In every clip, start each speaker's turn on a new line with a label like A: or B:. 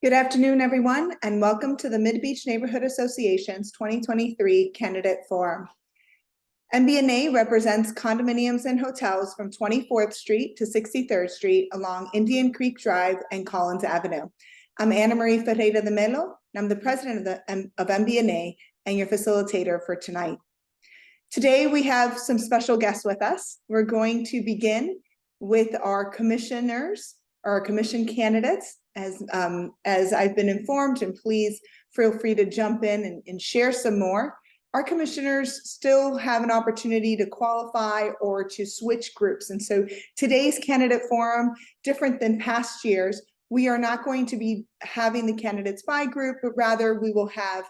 A: Good afternoon, everyone, and welcome to the MidBeach Neighborhood Association's 2023 Candidate Forum. MBNA represents condominiums and hotels from 24th Street to 63rd Street along Indian Creek Drive and Collins Avenue. I'm Ana Marie Ferreira de Melo, and I'm the president of MBNA and your facilitator for tonight. Today, we have some special guests with us. We're going to begin with our commissioners, or commission candidates, as I've been informed, and please feel free to jump in and share some more. Our commissioners still have an opportunity to qualify or to switch groups. And so today's candidate forum, different than past years, we are not going to be having the candidates by group, but rather we will have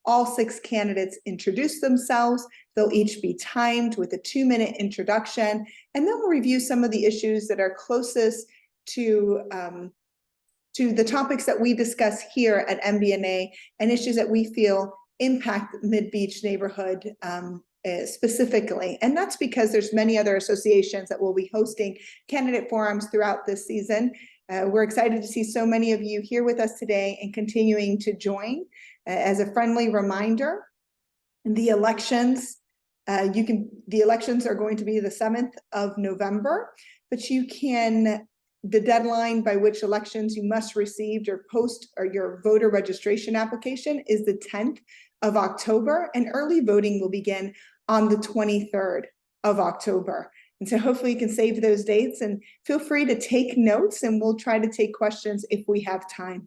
A: all 6 candidates introduce themselves. They'll each be timed with a 2-minute introduction, and then we'll review some of the issues that are closest to the topics that we discuss here at MBNA and issues that we feel impact MidBeach neighborhood specifically. And that's because there's many other associations that will be hosting candidate forums throughout this season. We're excited to see so many of you here with us today and continuing to join. As a friendly reminder, the elections are going to be the 7th of November, but the deadline by which elections you must receive your your voter registration application is the 10th of October, and early voting will begin on the 23rd of October. And so hopefully you can save those dates and feel free to take notes, and we'll try to take questions if we have time.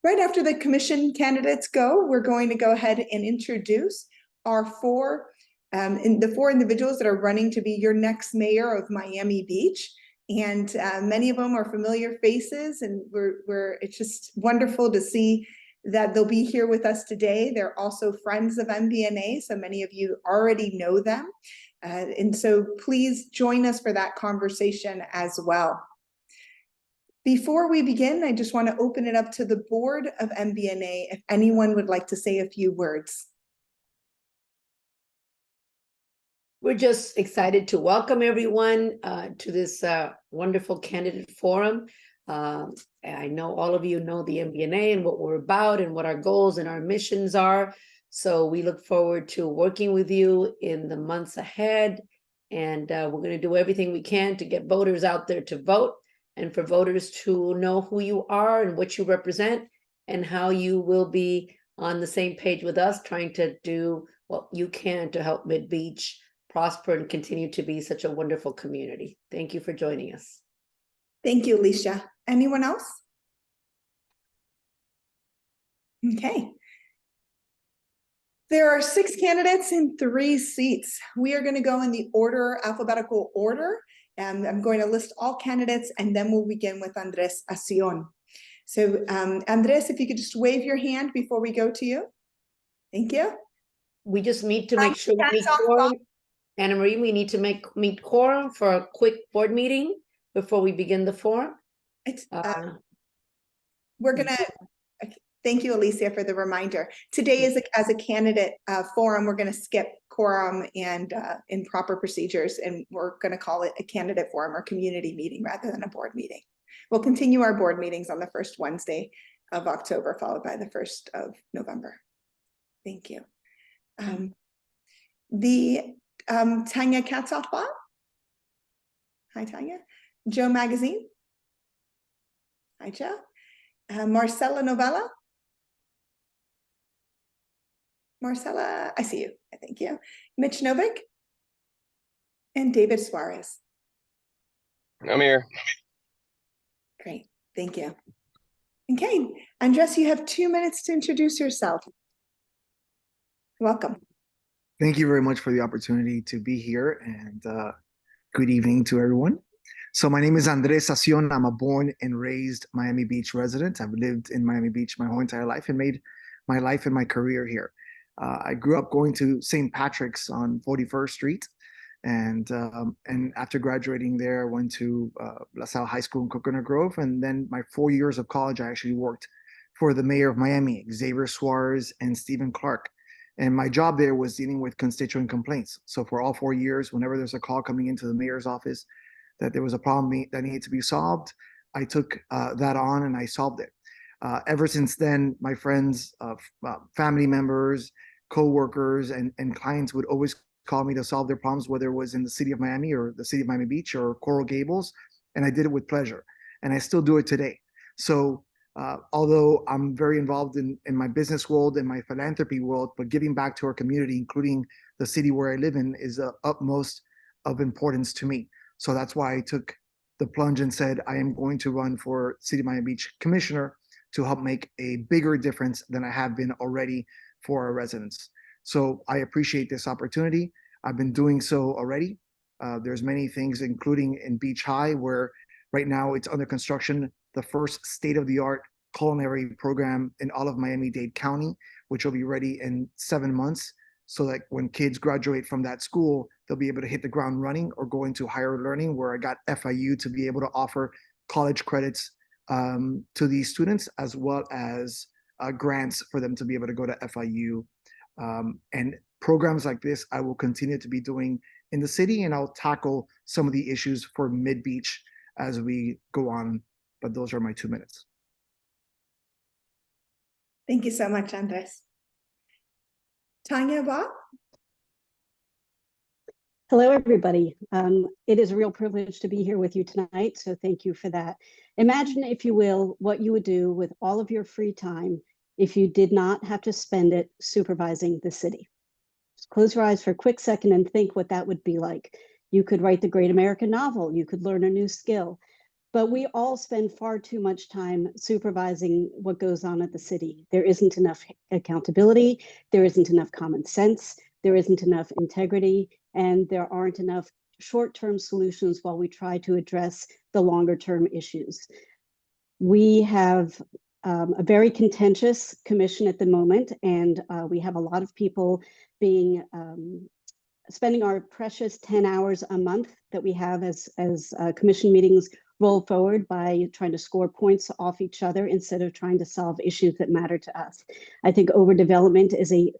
A: Right after the commission candidates go, we're going to go ahead and introduce our four individuals that are running to be your next mayor of Miami Beach. And many of them are familiar faces, and it's just wonderful to see that they'll be here with us today. They're also friends of MBNA, so many of you already know them. And so please join us for that conversation as well. Before we begin, I just want to open it up to the board of MBNA if anyone would like to say a few words.
B: We're just excited to welcome everyone to this wonderful candidate forum. I know all of you know the MBNA and what we're about and what our goals and our missions are. So we look forward to working with you in the months ahead. And we're going to do everything we can to get voters out there to vote, and for voters to know who you are and what you represent and how you will be on the same page with us, trying to do what you can to help MidBeach prosper and continue to be such a wonderful community. Thank you for joining us.
A: Thank you, Alicia. Anyone else? Okay. There are 6 candidates in 3 seats. We are going to go in the alphabetical order. And I'm going to list all candidates, and then we'll begin with Andres Asion. So Andres, if you could just wave your hand before we go to you. Thank you.
B: We just need to make sure we meet quorum. Ana Marie, we need to meet quorum for a quick board meeting before we begin the forum.
A: We're gonna, thank you, Alicia, for the reminder. Today is as a candidate forum, we're gonna skip quorum and improper procedures, and we're gonna call it a candidate forum or community meeting rather than a board meeting. We'll continue our board meetings on the first Wednesday of October, followed by the 1st of November. Thank you. Tanya Katzoff. Hi, Tanya. Joe Magazine. Hi, Joe. Marcella Novela. Marcella, I see you. Thank you. Mitch Novick. And David Suarez.
C: I'm here.
A: Great. Thank you. Okay. Andres, you have 2 minutes to introduce yourself. Welcome.
D: Thank you very much for the opportunity to be here, and good evening to everyone. So my name is Andres Asion. I'm a born and raised Miami Beach resident. I've lived in Miami Beach my whole entire life and made my life and my career here. I grew up going to St. Patrick's on 41st Street, and after graduating there, I went to La Salle High School in Coconut Grove, and then my 4 years of college, I actually worked for the mayor of Miami, Xavier Suarez and Stephen Clark. And my job there was dealing with constituent complaints. So for all 4 years, whenever there's a call coming into the mayor's office that there was a problem that needed to be solved, I took that on and I solved it. Ever since then, my friends, family members, co-workers, and clients would always call me to solve their problems, whether it was in the city of Miami or the city of Miami Beach or Coral Gables, and I did it with pleasure, and I still do it today. So although I'm very involved in my business world and my philanthropy world, but giving back to our community, including the city where I live in, is the utmost of importance to me. So that's why I took the plunge and said, I am going to run for City of Miami Beach Commissioner to help make a bigger difference than I have been already for our residents. So I appreciate this opportunity. I've been doing so already. There's many things, including in Beach High, where right now it's under construction, the first state-of-the-art culinary program in all of Miami-Dade County, which will be ready in 7 months. So that when kids graduate from that school, they'll be able to hit the ground running or go into higher learning, where I got FIU to be able to offer college credits to these students, as well as grants for them to be able to go to FIU. And programs like this, I will continue to be doing in the city, and I'll tackle some of the issues for MidBeach as we go on. But those are my 2 minutes.
A: Thank you so much, Andres. Tanya, Bhatt?
E: Hello, everybody. It is a real privilege to be here with you tonight, so thank you for that. Imagine, if you will, what you would do with all of your free time if you did not have to spend it supervising the city. Just close your eyes for a quick second and think what that would be like. You could write the great American novel, you could learn a new skill, but we all spend far too much time supervising what goes on at the city. There isn't enough accountability, there isn't enough common sense, there isn't enough integrity, and there aren't enough short-term solutions while we try to address the longer-term issues. We have a very contentious commission at the moment, and we have a lot of people being spending our precious 10 hours a month that we have as commission meetings roll forward by trying to score points off each other instead of trying to solve issues that matter to us. I think overdevelopment is a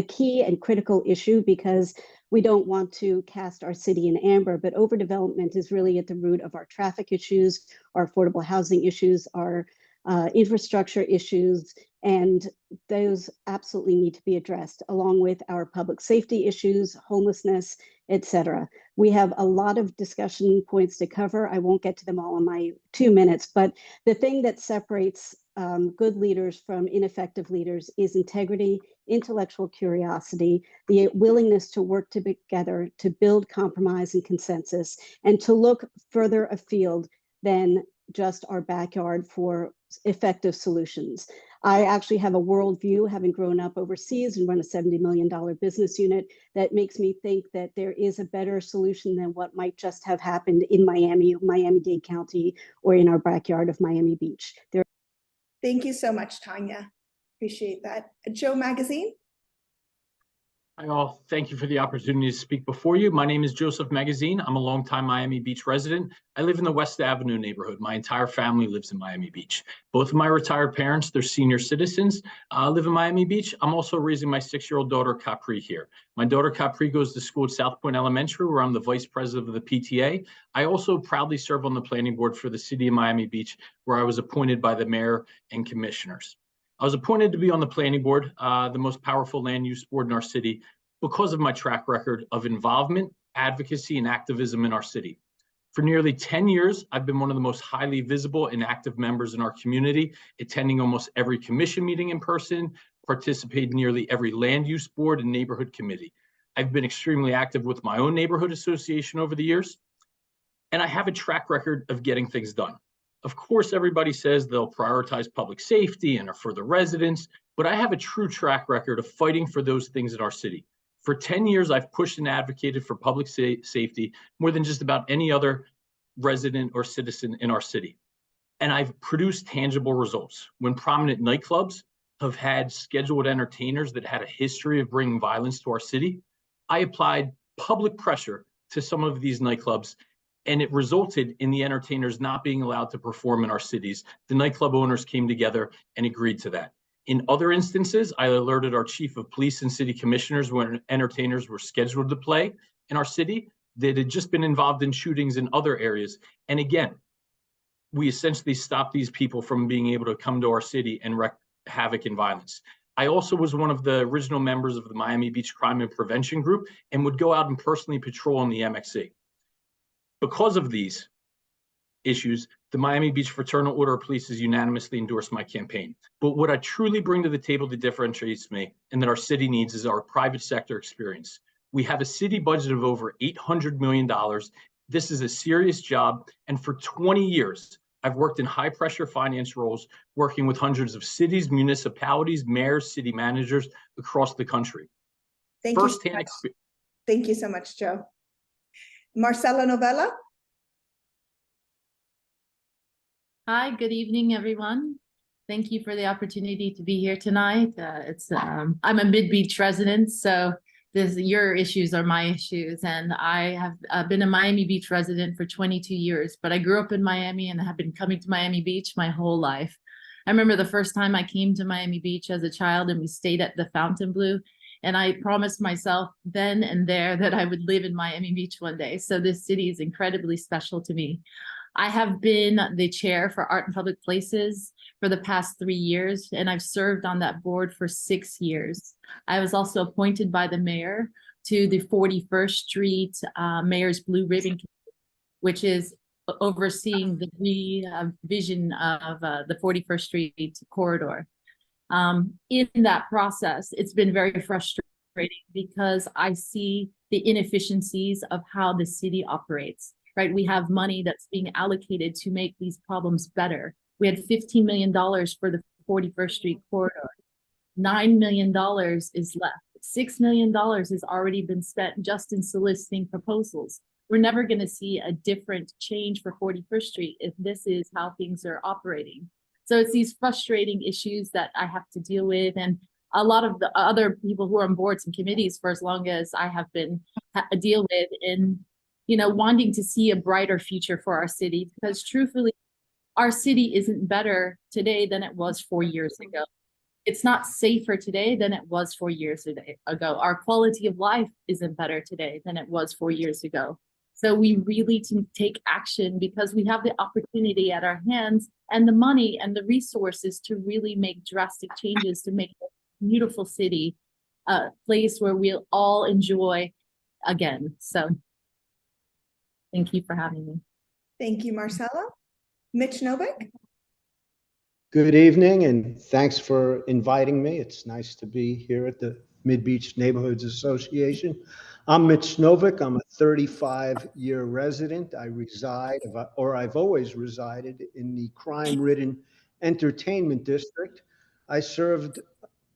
E: key and critical issue, because we don't want to cast our city in amber, but overdevelopment is really at the root of our traffic issues, our affordable housing issues, our infrastructure issues, and those absolutely need to be addressed, along with our public safety issues, homelessness, etc. We have a lot of discussion points to cover. I won't get to them all in my 2 minutes, but the thing that separates good leaders from ineffective leaders is integrity, intellectual curiosity, the willingness to work together to build compromise and consensus, and to look further afield than just our backyard for effective solutions. I actually have a worldview, having grown up overseas and run a $70 million business unit, that makes me think that there is a better solution than what might just have happened in Miami, Miami-Dade County, or in our backyard of Miami Beach.
A: Thank you so much, Tanya. Appreciate that. Joe Magazine?
F: Hi all, thank you for the opportunity to speak before you. My name is Joseph Magazine. I'm a longtime Miami Beach resident. I live in the West Avenue neighborhood. My entire family lives in Miami Beach. Both of my retired parents, they're senior citizens, live in Miami Beach. I'm also raising my 6-year-old daughter, Capri, here. My daughter, Capri, goes to school at South Point Elementary, where I'm the vice president of the PTA. I also proudly serve on the planning board for the city of Miami Beach, where I was appointed by the mayor and commissioners. I was appointed to be on the planning board, the most powerful land use board in our city, because of my track record of involvement, advocacy, and activism in our city. For nearly 10 years, I've been one of the most highly visible and active members in our community, attending almost every commission meeting in person, participated in nearly every land use board and neighborhood committee. I've been extremely active with my own neighborhood association over the years, and I have a track record of getting things done. Of course, everybody says they'll prioritize public safety and are for the residents, but I have a true track record of fighting for those things in our city. For 10 years, I've pushed and advocated for public safety more than just about any other resident or citizen in our city. And I've produced tangible results. When prominent nightclubs have had scheduled entertainers that had a history of bringing violence to our city, I applied public pressure to some of these nightclubs, and it resulted in the entertainers not being allowed to perform in our cities. The nightclub owners came together and agreed to that. In other instances, I alerted our chief of police and city commissioners when entertainers were scheduled to play in our city that had just been involved in shootings in other areas. And again, we essentially stopped these people from being able to come to our city and wreak havoc and violence. I also was one of the original members of the Miami Beach Crime and Prevention Group and would go out and personally patrol in the MXC. Because of these issues, the Miami Beach Fraternal Order of Police has unanimously endorsed my campaign. But what I truly bring to the table that differentiates me and that our city needs is our private sector experience. We have a city budget of over $800 million. This is a serious job. And for 20 years, I've worked in high pressure finance roles, working with hundreds of cities, municipalities, mayors, city managers across the country.
A: Thank you so much. Thank you so much, Joe. Marcella Novela.
G: Hi, good evening, everyone. Thank you for the opportunity to be here tonight. I'm a MidBeach resident, so your issues are my issues, and I have been a Miami Beach resident for 22 years, but I grew up in Miami and have been coming to Miami Beach my whole life. I remember the first time I came to Miami Beach as a child and we stayed at the Fontainebleau, and I promised myself then and there that I would live in Miami Beach one day. So this city is incredibly special to me. I have been the chair for Art and Public Places for the past 3 years, and I've served on that board for 6 years. I was also appointed by the mayor to the 41st Street Mayor's Blue Ribbon Committee, which is overseeing the revision of the 41st Street corridor. In that process, it's been very frustrating because I see the inefficiencies of how the city operates. Right, we have money that's being allocated to make these problems better. We had $15 million for the 41st Street corridor. $9 million is left. $6 million has already been spent just in soliciting proposals. We're never going to see a different change for 41st Street if this is how things are operating. So it's these frustrating issues that I have to deal with, and a lot of the other people who are on boards and committees for as long as I have been deal with in wanting to see a brighter future for our city, because truthfully, our city isn't better today than it was 4 years ago. It's not safer today than it was 4 years ago. Our quality of life isn't better today than it was 4 years ago. So we really can take action because we have the opportunity at our hands and the money and the resources to really make drastic changes to make a beautiful city a place where we'll all enjoy again. So thank you for having me.
A: Thank you, Marcella. Mitch Novick.
H: Good evening, and thanks for inviting me. It's nice to be here at the MidBeach Neighborhoods Association. I'm Mitch Novick. I'm a 35-year resident. I've always resided in the crime-ridden entertainment district. I served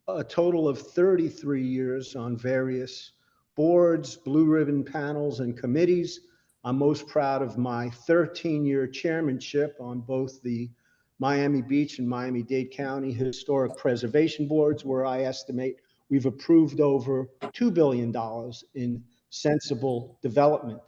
H: a total of 33 years on various boards, blue ribbon panels, and committees. I'm most proud of my 13-year chairmanship on both the Miami Beach and Miami-Dade County Historic Preservation Boards, where I estimate we've approved over $2 billion in sensible development.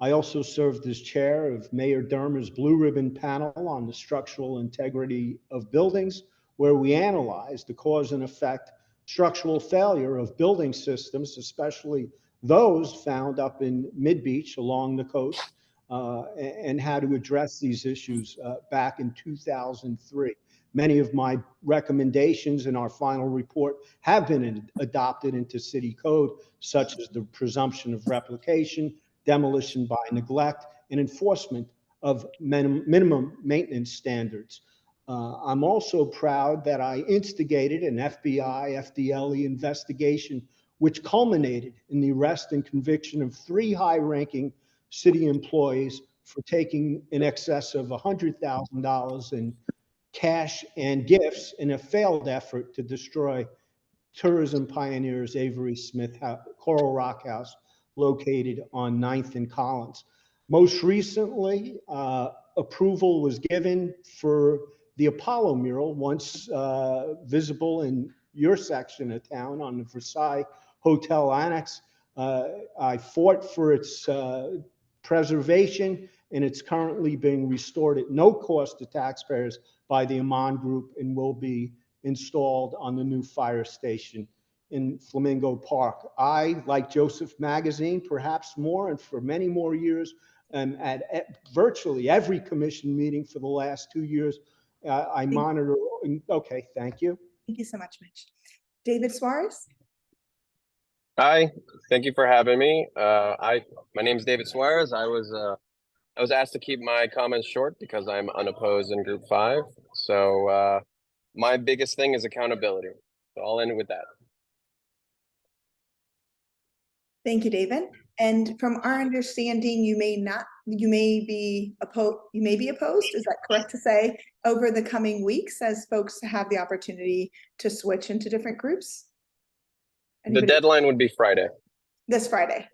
H: I also served as chair of Mayor Dermer's Blue Ribbon Panel on the structural integrity of buildings, where we analyzed the cause and effect structural failure of building systems, especially those found up in MidBeach along the coast, and how to address these issues back in 2003. Many of my recommendations in our final report have been adopted into city code, such as the presumption of replication, demolition by neglect, and enforcement of minimum maintenance standards. I'm also proud that I instigated an FBI, FDLE investigation, which culminated in the arrest and conviction of 3 high-ranking city employees for taking in excess of $100,000 in cash and gifts in a failed effort to destroy tourism pioneers Avery Smith Coral Rock House located on 9th and Collins. Most recently, approval was given for the Apollo mural, once visible in your section of town on the Versailles Hotel Annex. I fought for its preservation, and it's currently being restored at no cost to taxpayers by the Amman Group and will be installed on the new fire station in Flamingo Park. I, like Joseph Magazine, perhaps more, and for many more years, at virtually every commission meeting for the last 2 years. I monitor. Okay, thank you.
A: Thank you so much, Mitch. David Suarez?
C: Hi, thank you for having me. My name is David Suarez. I was asked to keep my comments short because I'm unopposed in Group 5. So my biggest thing is accountability. So I'll end with that.
A: Thank you, David. And from our understanding, you may be opposed, is that correct to say, over the coming weeks as folks have the opportunity to switch into different groups? Anybody?
C: The deadline would be Friday.
A: This Friday.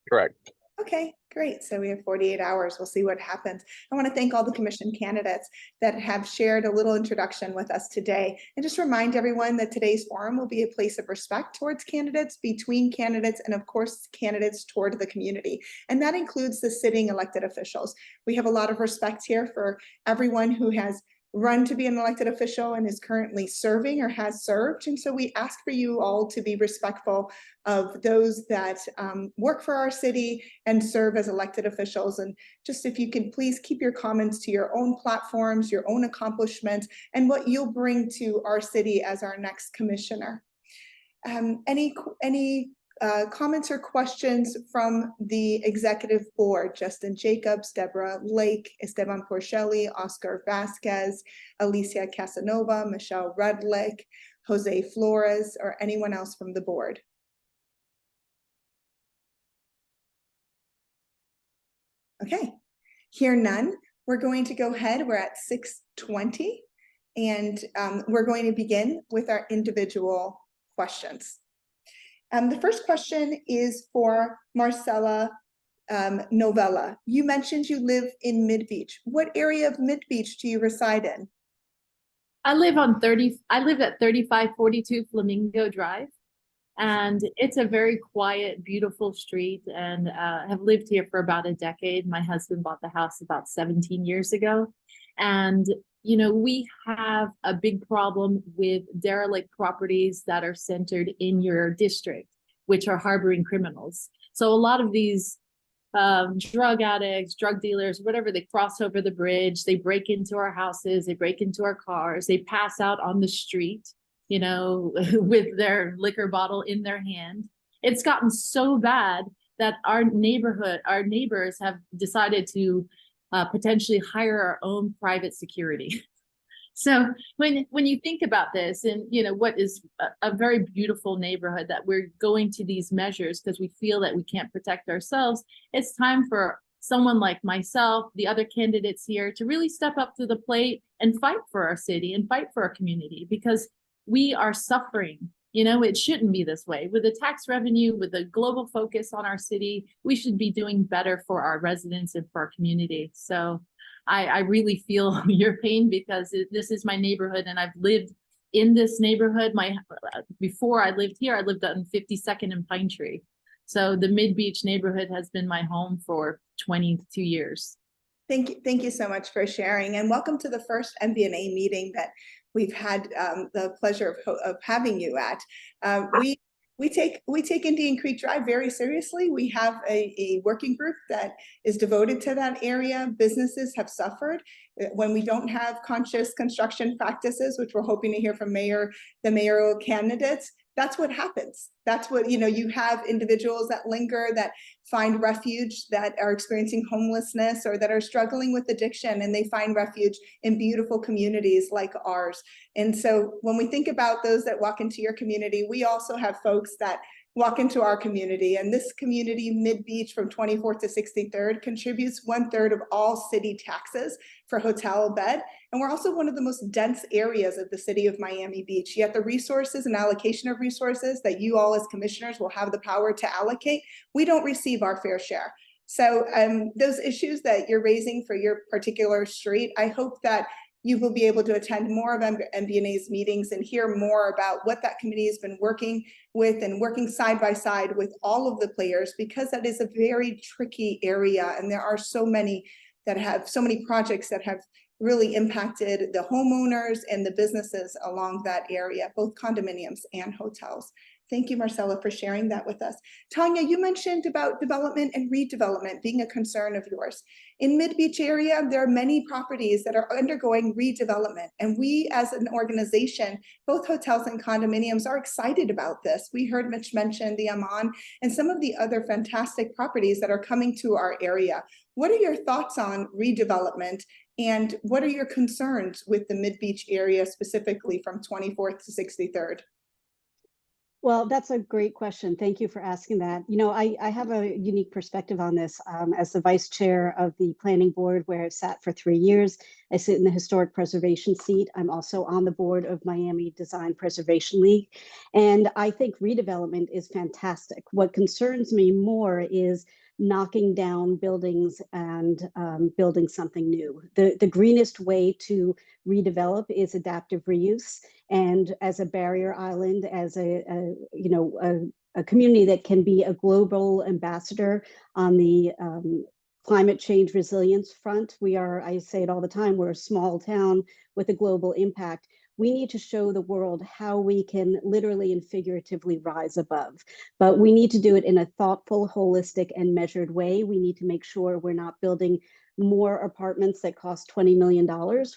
C: Correct.
A: Okay, great. So we have 48 hours. We'll see what happens. I want to thank all the commission candidates that have shared a little introduction with us today. And just remind everyone that today's forum will be a place of respect towards candidates, between candidates, and of course, candidates toward the community. And that includes the sitting elected officials. We have a lot of respect here for everyone who has run to be an elected official and is currently serving or has served. And so we ask for you all to be respectful of those that work for our city and serve as elected officials. And just if you can please keep your comments to your own platforms, your own accomplishments, and what you'll bring to our city as our next commissioner. Any comments or questions from the executive board? Justin Jacobs, Deborah Lake, Esteban Porcelli, Oscar Vasquez, Alicia Casanova, Michelle Rudlick, Jose Flores, or anyone else from the board? Okay, hear none. We're going to go ahead. We're at 6:20, and we're going to begin with our individual questions. The first question is for Marcella Novela. You mentioned you live in MidBeach. What area of MidBeach do you reside in?
G: I live at 3542 Flamingo Drive, and it's a very quiet, beautiful street, and have lived here for about a decade. My husband bought the house about 17 years ago, and you know, we have a big problem with derelict properties that are centered in your district, which are harboring criminals. So a lot of these drug addicts, drug dealers, whatever, they cross over the bridge, they break into our houses, they break into our cars, they pass out on the street, you know, with their liquor bottle in their hand. It's gotten so bad that our neighbors have decided to potentially hire our own private security. So when you think about this, and you know what is a very beautiful neighborhood, that we're going to these measures because we feel that we can't protect ourselves, it's time for someone like myself, the other candidates here, to really step up to the plate and fight for our city and fight for our community, because we are suffering. You know, it shouldn't be this way. With the tax revenue, with the global focus on our city, we should be doing better for our residents and for our community. So I really feel your pain, because this is my neighborhood, and I've lived in this neighborhood. Before I lived here, I lived on 52nd and Pine Tree. So the MidBeach neighborhood has been my home for 22 years.
A: Thank you so much for sharing, and welcome to the first MBNA meeting that we've had the pleasure of having you at. We take Indian Creek Drive very seriously. We have a working group that is devoted to that area. Businesses have suffered when we don't have conscious construction practices, which we're hoping to hear from the mayoral candidates. That's what happens. That's what, you know, you have individuals that linger, that find refuge, that are experiencing homelessness or that are struggling with addiction, and they find refuge in beautiful communities like ours. And so when we think about those that walk into your community, we also have folks that walk into our community, and this community, MidBeach, from 24th to 63rd, contributes 1/3 of all city taxes for hotel bed. And we're also one of the most dense areas of the city of Miami Beach. Yet the resources and allocation of resources that you all as commissioners will have the power to allocate, we don't receive our fair share. So those issues that you're raising for your particular street, I hope that you will be able to attend more of MBNA's meetings and hear more about what that committee has been working with and working side by side with all of the players, because that is a very tricky area. And there are so many projects that have really impacted the homeowners and the businesses along that area, both condominiums and hotels. Thank you, Marcella, for sharing that with us. Tanya, you mentioned about development and redevelopment being a concern of yours. In MidBeach area, there are many properties that are undergoing redevelopment, and we as an organization, both hotels and condominiums, are excited about this. We heard Mitch mention the Aman and some of the other fantastic properties that are coming to our area. What are your thoughts on redevelopment, and what are your concerns with the MidBeach area, specifically from 24th to 63rd?
E: Well, that's a great question. Thank you for asking that. You know, I have a unique perspective on this. As the vice chair of the planning board, where I've sat for 3 years, I sit in the historic preservation seat. I'm also on the board of Miami Design Preservation League. And I think redevelopment is fantastic. What concerns me more is knocking down buildings and building something new. The greenest way to redevelop is adaptive reuse. And as a barrier island, as a community that can be a global ambassador on the climate change resilience front, I say it all the time, we're a small town with a global impact. We need to show the world how we can literally and figuratively rise above. But we need to do it in a thoughtful, holistic, and measured way. We need to make sure we're not building more apartments that cost $20 million.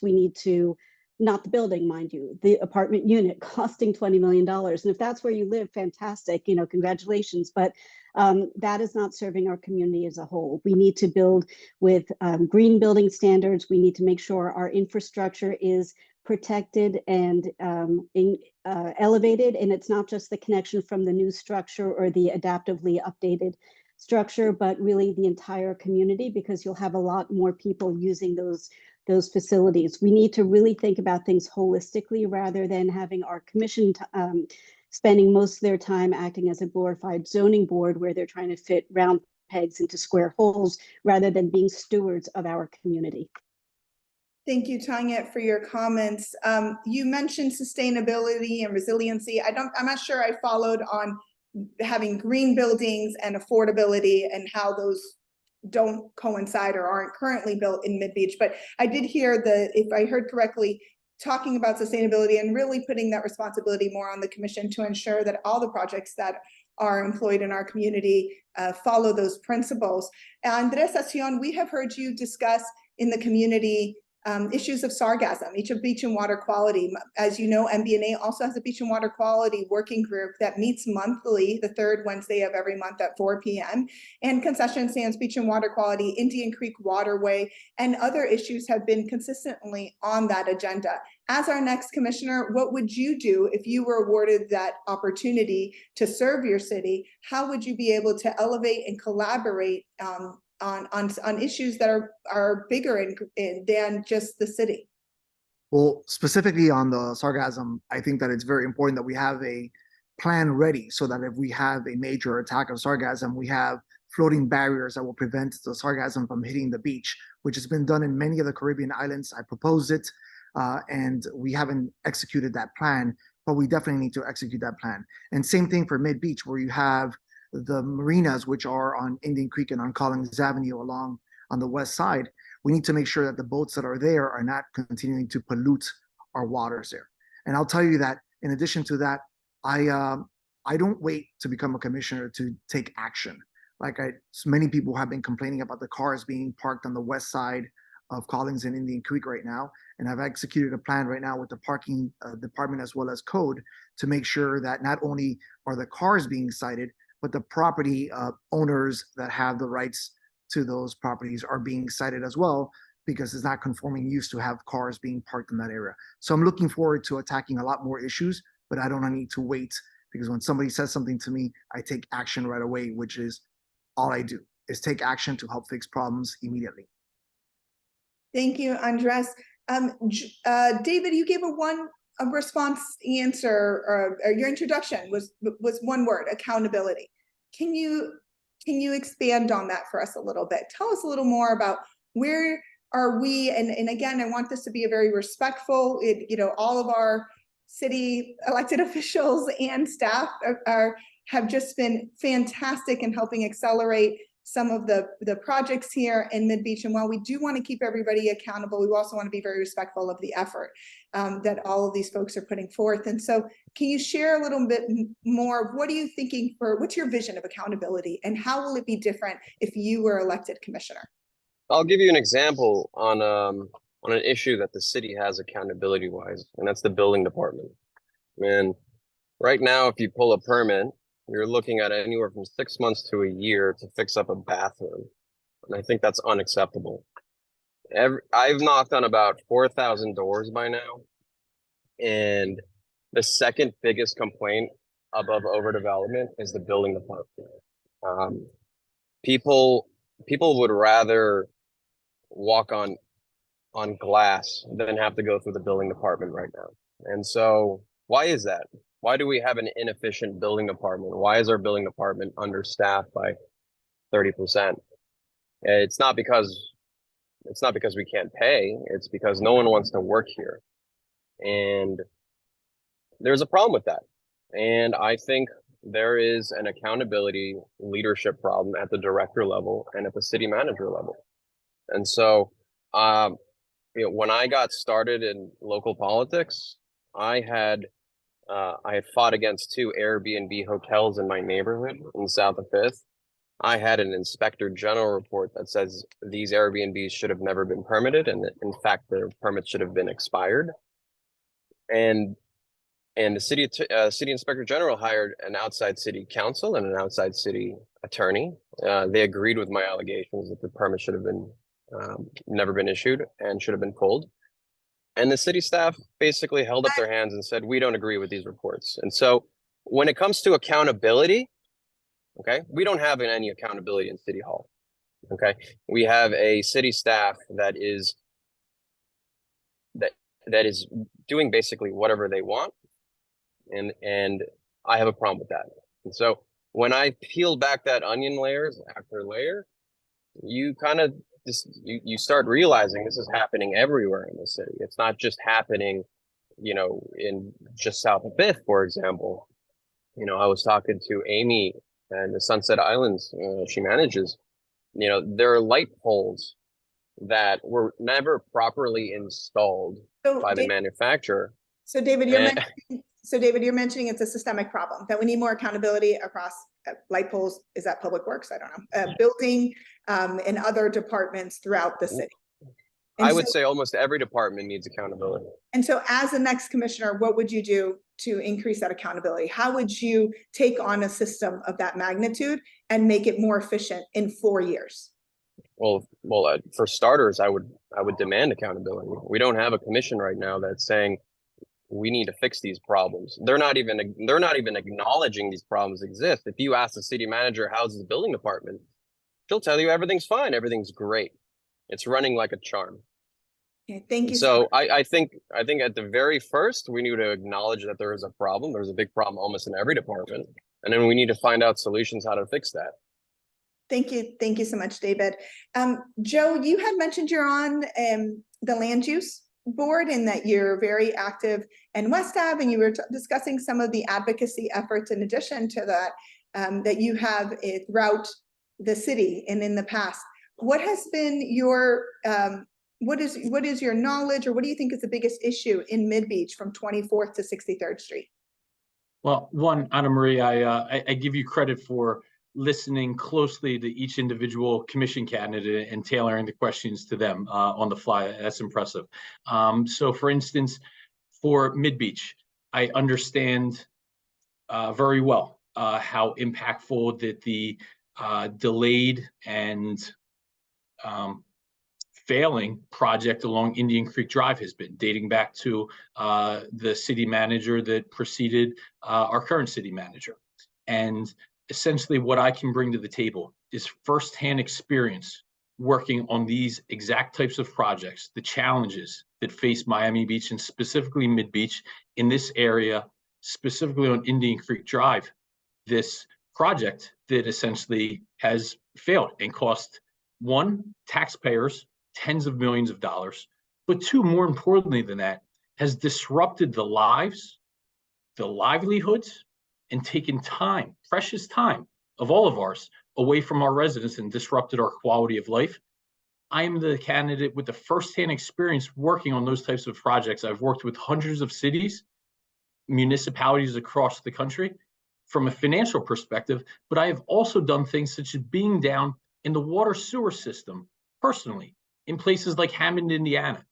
E: We need to, not the building, mind you, the apartment unit costing $20 million. And if that's where you live, fantastic, congratulations. But that is not serving our community as a whole. We need to build with green building standards. We need to make sure our infrastructure is protected and elevated. And it's not just the connection from the new structure or the adaptively updated structure, but really the entire community, because you'll have a lot more people using those facilities. We need to really think about things holistically rather than having our commission spending most of their time acting as a glorified zoning board where they're trying to fit round pegs into square holes rather than being stewards of our community.
A: Thank you, Tanya, for your comments. You mentioned sustainability and resiliency. I'm not sure I followed on having green buildings and affordability and how those don't coincide or aren't currently built in MidBeach, but I did hear if I heard correctly, talking about sustainability and really putting that responsibility more on the commission to ensure that all the projects that are employed in our community follow those principles. Andres Asion, we have heard you discuss in the community issues of sargassum, each of beach and water quality. As you know, MBNA also has a beach and water quality working group that meets monthly, the third Wednesday of every month at 4 p.m. And concession stands, beach and water quality, Indian Creek waterway, and other issues have been consistently on that agenda. As our next commissioner, what would you do if you were awarded that opportunity to serve your city? How would you be able to elevate and collaborate on issues that are bigger than just the city?
D: Well, specifically on the sargassum, I think that it's very important that we have a plan ready so that if we have a major attack of sargassum, we have floating barriers that will prevent the sargassum from hitting the beach, which has been done in many of the Caribbean islands. I proposed it, and we haven't executed that plan, but we definitely need to execute that plan. And same thing for MidBeach, where you have the marinas, which are on Indian Creek and on Collins Avenue along on the west side. We need to make sure that the boats that are there are not continuing to pollute our waters there. And I'll tell you that in addition to that, I don't wait to become a commissioner to take action. Many people have been complaining about the cars being parked on the west side of Collins and Indian Creek right now. And I've executed a plan right now with the parking department as well as code to make sure that not only are the cars being cited, but the property owners that have the rights to those properties are being cited as well, because it's not conforming use to have cars being parked in that area. So I'm looking forward to attacking a lot more issues, but I don't need to wait, because when somebody says something to me, I take action right away, which is all I do, is take action to help fix problems immediately.
A: Thank you, Andres. David, you gave a response answer, or your introduction was one word: accountability. Can you expand on that for us a little bit? Tell us a little more about where are we, and again, I want this to be a very respectful, all of our city elected officials and staff have just been fantastic in helping accelerate some of the projects here in MidBeach. And while we do want to keep everybody accountable, we also want to be very respectful of the effort that all of these folks are putting forth. And so can you share a little bit more? What are you thinking what's your vision of accountability, and how will it be different if you were elected commissioner?
C: I'll give you an example on an issue that the city has accountability wise, and that's the building department. And right now, if you pull a permit, you're looking at anywhere from 6 months to a year to fix up a bathroom. And I think that's unacceptable. I've knocked on about 4,000 doors by now. And the second biggest complaint above overdevelopment is the building department. People would rather walk on glass than have to go through the building department right now. And so why is that? Why do we have an inefficient building department? Why is our building department understaffed by 30%? It's not because we can't pay. It's because no one wants to work here. And there's a problem with that. And I think there is an accountability leadership problem at the director level and at the city manager level. And so, when I got started in local politics, I had fought against 2 Airbnb hotels in my neighborhood in South of 5th. I had an inspector general report that says these Airbnbs should have never been permitted, and in fact, their permits should have been expired. And the city inspector general hired an outside city counsel and an outside city attorney. They agreed with my allegations that the permit should have been never been issued and should have been pulled. And the city staff basically held up their hands and said, we don't agree with these reports. And so when it comes to accountability, okay, we don't have any accountability in City Hall. Okay, we have a city staff that is doing basically whatever they want. And I have a problem with that. And so when I peel back that onion layers after layer, you kind of you start realizing this is happening everywhere in the city. It's not just happening, in just south of 5th, for example. I was talking to Amy and the Sunset Islands she manages. There are light poles that were never properly installed by the manufacturer.
A: So David, you're mentioning it's a systemic problem, that we need more accountability across light poles. Is that public works? I don't know. Building and other departments throughout the city.
C: I would say almost every department needs accountability.
A: And so as the next commissioner, what would you do to increase that accountability? How would you take on a system of that magnitude and make it more efficient in 4 years?
C: Well, for starters, I would demand accountability. We don't have a commission right now that's saying we need to fix these problems. They're not even acknowledging these problems exist. If you ask the city manager, how's the building department, she'll tell you everything's fine, everything's great. It's running like a charm.
A: Okay, thank you.
C: So I think at the very first, we need to acknowledge that there is a problem. There's a big problem almost in every department. And then we need to find out solutions how to fix that.
A: Thank you. Thank you so much, David. Joe, you had mentioned you're on the land use board and that you're very active in West Ave, and you were discussing some of the advocacy efforts in addition to that that you have throughout the city and in the past. What has been your what is your knowledge, or what do you think is the biggest issue in MidBeach from 24th to 63rd Street?
F: Well, one, Anna Marie, I give you credit for listening closely to each individual commission candidate and tailoring the questions to them on the fly. That's impressive. So for instance, for MidBeach, I understand very well how impactful that the delayed and failing project along Indian Creek Drive has been, dating back to the city manager that preceded our current city manager. And essentially what I can bring to the table is firsthand experience working on these exact types of projects, the challenges that face Miami Beach and specifically MidBeach in this area, specifically on Indian Creek Drive, this project that essentially has failed and cost, one, taxpayers tens of millions of dollars, but two, more importantly than that, has disrupted the lives, the livelihoods, and taken time, precious time of all of ours away from our residents and disrupted our quality of life. I'm the candidate with the firsthand experience working on those types of projects. I've worked with hundreds of cities, municipalities across the country from a financial perspective, but I have also done things such as being down in the water sewer system personally in places like Hammond, Indiana,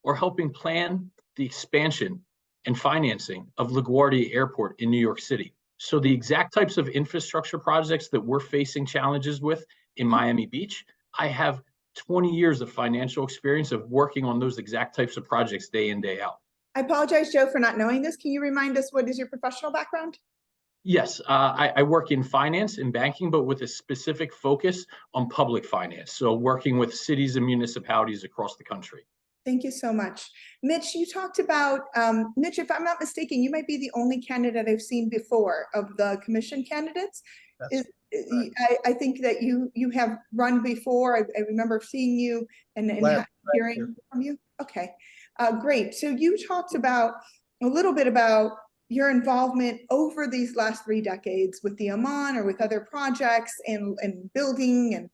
F: or helping plan the expansion and financing of LaGuardia Airport in New York City. So the exact types of infrastructure projects that we're facing challenges with in Miami Beach, I have 20 years of financial experience of working on those exact types of projects day in, day out.
A: I apologize, Joe, for not knowing this. Can you remind us what is your professional background?
F: Yes, I work in finance and banking, but with a specific focus on public finance. So working with cities and municipalities across the country.
A: Thank you so much. Mitch, you talked about, Mitch, if I'm not mistaken, you might be the only candidate I've seen before of the commission candidates. I think that you have run before. I remember seeing you and hearing from you. Okay, great. So you talked about a little bit about your involvement over these last 3 decades with the Aman or with other projects and building and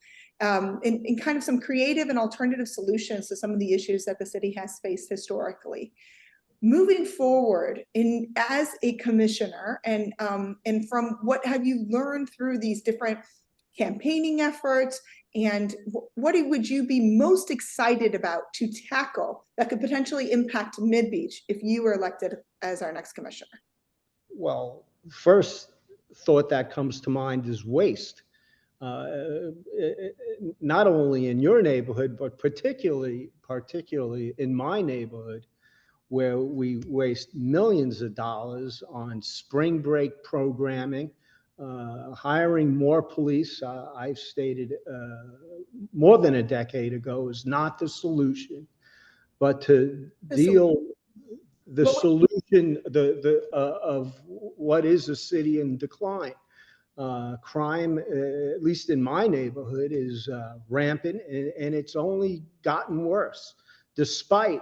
A: kind of some creative and alternative solutions to some of the issues that the city has faced historically. Moving forward as a commissioner and from what have you learned through these different campaigning efforts, and what would you be most excited about to tackle that could potentially impact MidBeach if you were elected as our next commissioner?
H: Well, first thought that comes to mind is waste. Not only in your neighborhood, but particularly in my neighborhood, where we waste millions of dollars on spring break programming, hiring more police. I've stated more than a decade ago is not the solution, but to deal the solution of what is a city in decline. Crime, at least in my neighborhood, is rampant, and it's only gotten worse, despite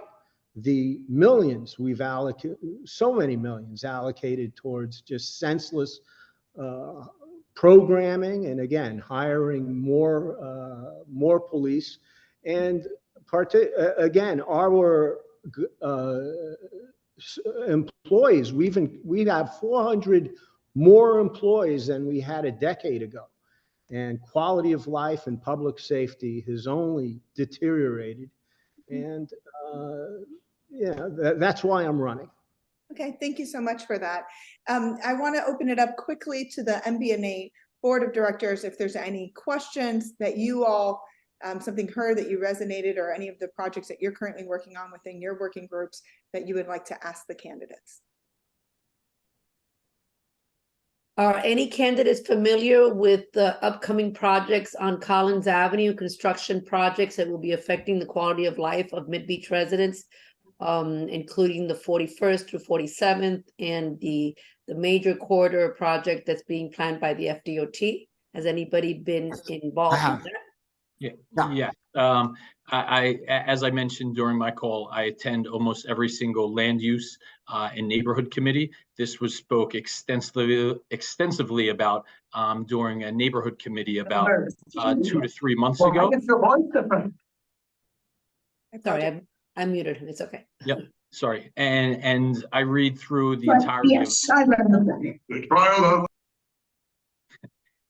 H: the millions we've allocated, so many millions allocated towards just senseless programming, and again, hiring more police, and again, our employees. We have 400 more employees than we had a decade ago, and quality of life and public safety has only deteriorated. And yeah, that's why I'm running.
A: Okay, thank you so much for that. I want to open it up quickly to the MBNA Board of Directors if there's any questions that you all, something heard that you resonated, or any of the projects that you're currently working on within your working groups that you would like to ask the candidates.
B: Are any candidates familiar with the upcoming projects on Collins Avenue, construction projects that will be affecting the quality of life of MidBeach residents, including the 41st through 47th and the major corridor project that's being planned by the FDOT? Has anybody been involved in that?
F: Yeah. As I mentioned during my call, I attend almost every single land use and neighborhood committee. This was spoke extensively about during a neighborhood committee about 2 to 3 months ago.
B: Sorry, I muted him. It's okay.
F: Yep. Sorry. And I read through the entirety
I: yes, I remember that.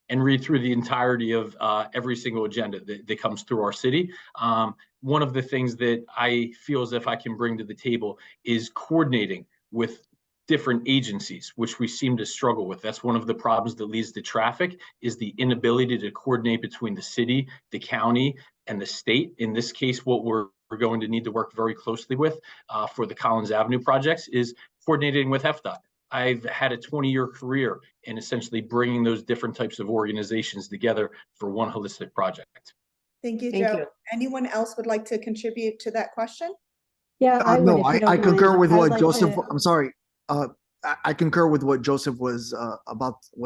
F: And read through the entirety of every single agenda that comes through our city. One of the things that I feel as if I can bring to the table is coordinating with different agencies, which we seem to struggle with. That's one of the problems that leads to traffic, is the inability to coordinate between the city, the county, and the state. In this case, what we're going to need to work very closely with for the Collins Avenue projects is coordinating with FDOT. I've had a 20-year career in essentially bringing those different types of organizations together for one holistic project.
A: Thank you,
B: Thank
A: Joe.
B: you.
A: Anyone else would like to contribute to that question?
E: Yeah, I would,
D: No,
E: if you don't
D: I concur
E: mind.
D: with
E: I'd
D: what
E: like
D: Joseph,
E: to-
D: I'm sorry. I concur with what Joseph was